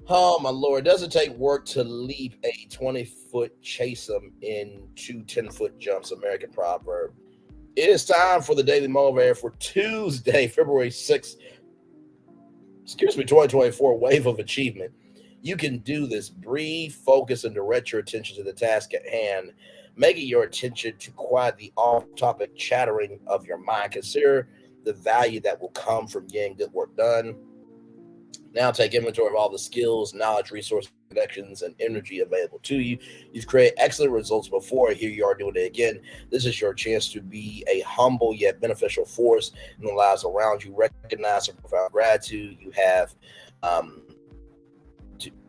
A: Oh, my Lord. Does it take work to leap a 20-foot chase them in 2 10-foot jumps? American proverb. It is time for the Daily Motivator for Tuesday, February 6th, 2024, Wave of Achievement. You can do this. Breathe, focus, and direct your attention to the task at hand. Make it your attention to quiet the off-topic chattering of your mind. Consider the value that will come from getting good work done. Now take inventory of all the skills, knowledge, resources, connections, and energy available to you. You've created excellent results before. Here you are doing it again. This is your chance to be a humble yet beneficial force in the lives around you. Recognize the profound gratitude you have.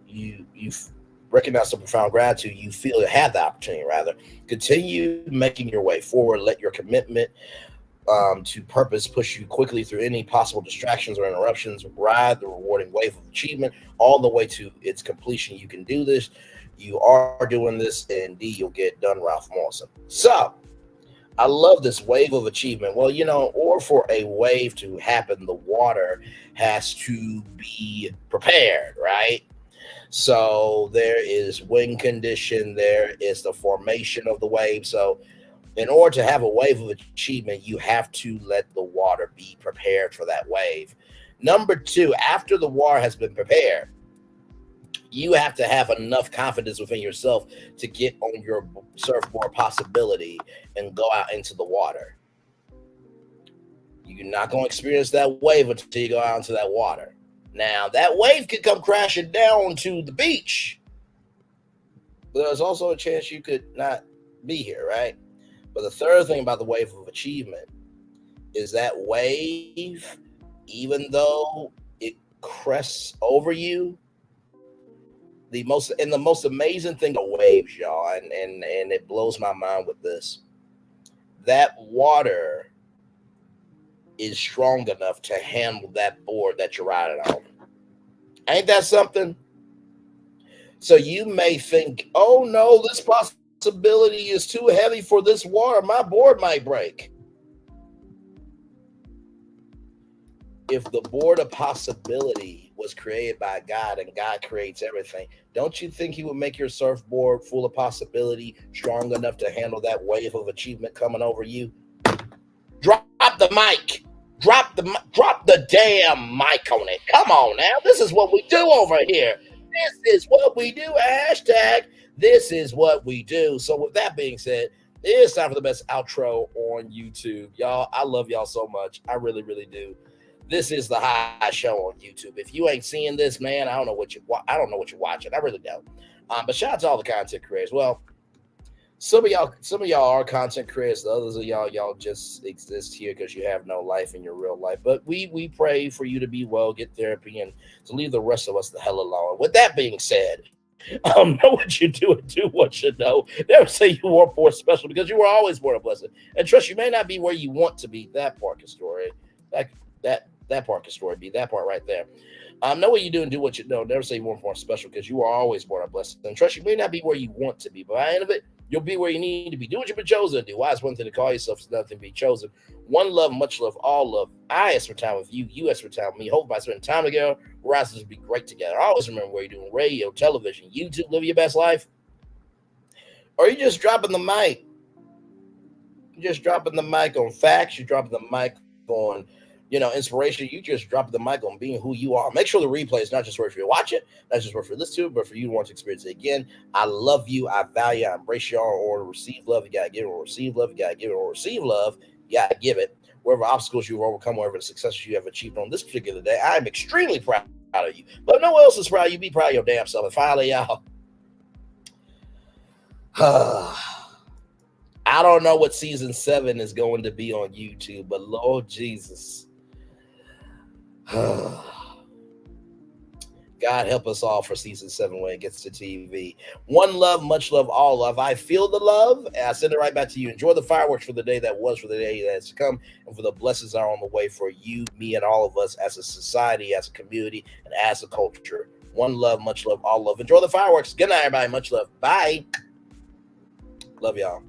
A: You've recognized the profound gratitude you feel to have the opportunity. Rather, continue making your way forward. Let your commitment to purpose push you quickly through any possible distractions or interruptions. Ride the rewarding wave of achievement all the way to its completion. You can do this. You are doing this, and indeed, you'll get done, Ralph Morrison. So, I love this wave of achievement. Well, or for a wave to happen, the water has to be prepared, right? So there is wind condition, there is the formation of the wave. So in order to have a wave of achievement, you have to let the water be prepared for that wave. Number two, after the water has been prepared, you have to have enough confidence within yourself to get on your surfboard possibility and go out into the water. You're not going to experience that wave until you go out into that water. Now, that wave could come crashing down to the beach, but there's also a chance you could not be here, right? But the third thing about the wave of achievement is that wave, even though it crests over you, the most amazing thing about waves, y'all, and it blows my mind with this, that water is strong enough to handle that board that you're riding on. Ain't that something? So you may think, oh no, this possibility is too heavy for this water. My board might break. If the board of possibility was created by God and God creates everything, don't you think he would make your surfboard full of possibility strong enough to handle that wave of achievement coming over you? Drop the mic. Drop the damn mic on it. Come on now. This is what we do over here. This is what we do. Hashtag this is what we do. So with that being said, it is time for the best outro on YouTube. Y'all, I love y'all so much. I really, really do. This is the high show on YouTube. If you ain't seeing this, man, I don't know what you're watching. I really don't. But shout out to all the content creators. Well, some of y'all are content creators. The others of y'all just exist here because you have no life in your real life. But we pray for you to be well, get therapy, and to leave the rest of us the hell alone. With that being said, know what you do and do what you know. Never say you weren't born special because you were always born a blessing. And trust, you may not be where you want to be. That part of story, that part of story, be that part right there. Know what you do and do what you know. Never say you weren't born special because you were always born a blessing. And trust, you may not be where you want to be, but by the end of it, you'll be where you need to be. Do what you've been chosen to do. Why? It's one thing to call yourself, it's another thing to be chosen. One love, much love, all love. I ask for time with you. You ask for time with me. Hope by spending time together, we're asking to be great together. Always remember where you're doing radio, television, YouTube, live your best life. Or you're just dropping the mic. You're just dropping the mic on facts. You're dropping the mic on inspiration. You just drop the mic on being who you are. Make sure the replay is not just worth for you to watch it, not just worth for you to listen to it, but for you to want to experience it again. I love you. I value. I embrace y'all. Or to receive love, you gotta give it. Or receive love, you gotta give it. Or receive love, you gotta give it. Wherever obstacles you've overcome, wherever the successes you have achieved on this particular day, I am extremely proud of you. But no one else is proud of you. Be proud of your damn self. And finally, y'all, I don't know what season 7 is going to be on YouTube, but Lord Jesus. God help us all for season 7 when it gets to TV. One love, much love, all love. I feel the love, and I send it right back to you. Enjoy the fireworks for the day that was, for the day that's to come, and for the blessings that are on the way for you, me, and all of us as a society, as a community, and as a culture. One love, much love, all love. Enjoy the fireworks. Good night, everybody. Much love. Bye. Love y'all.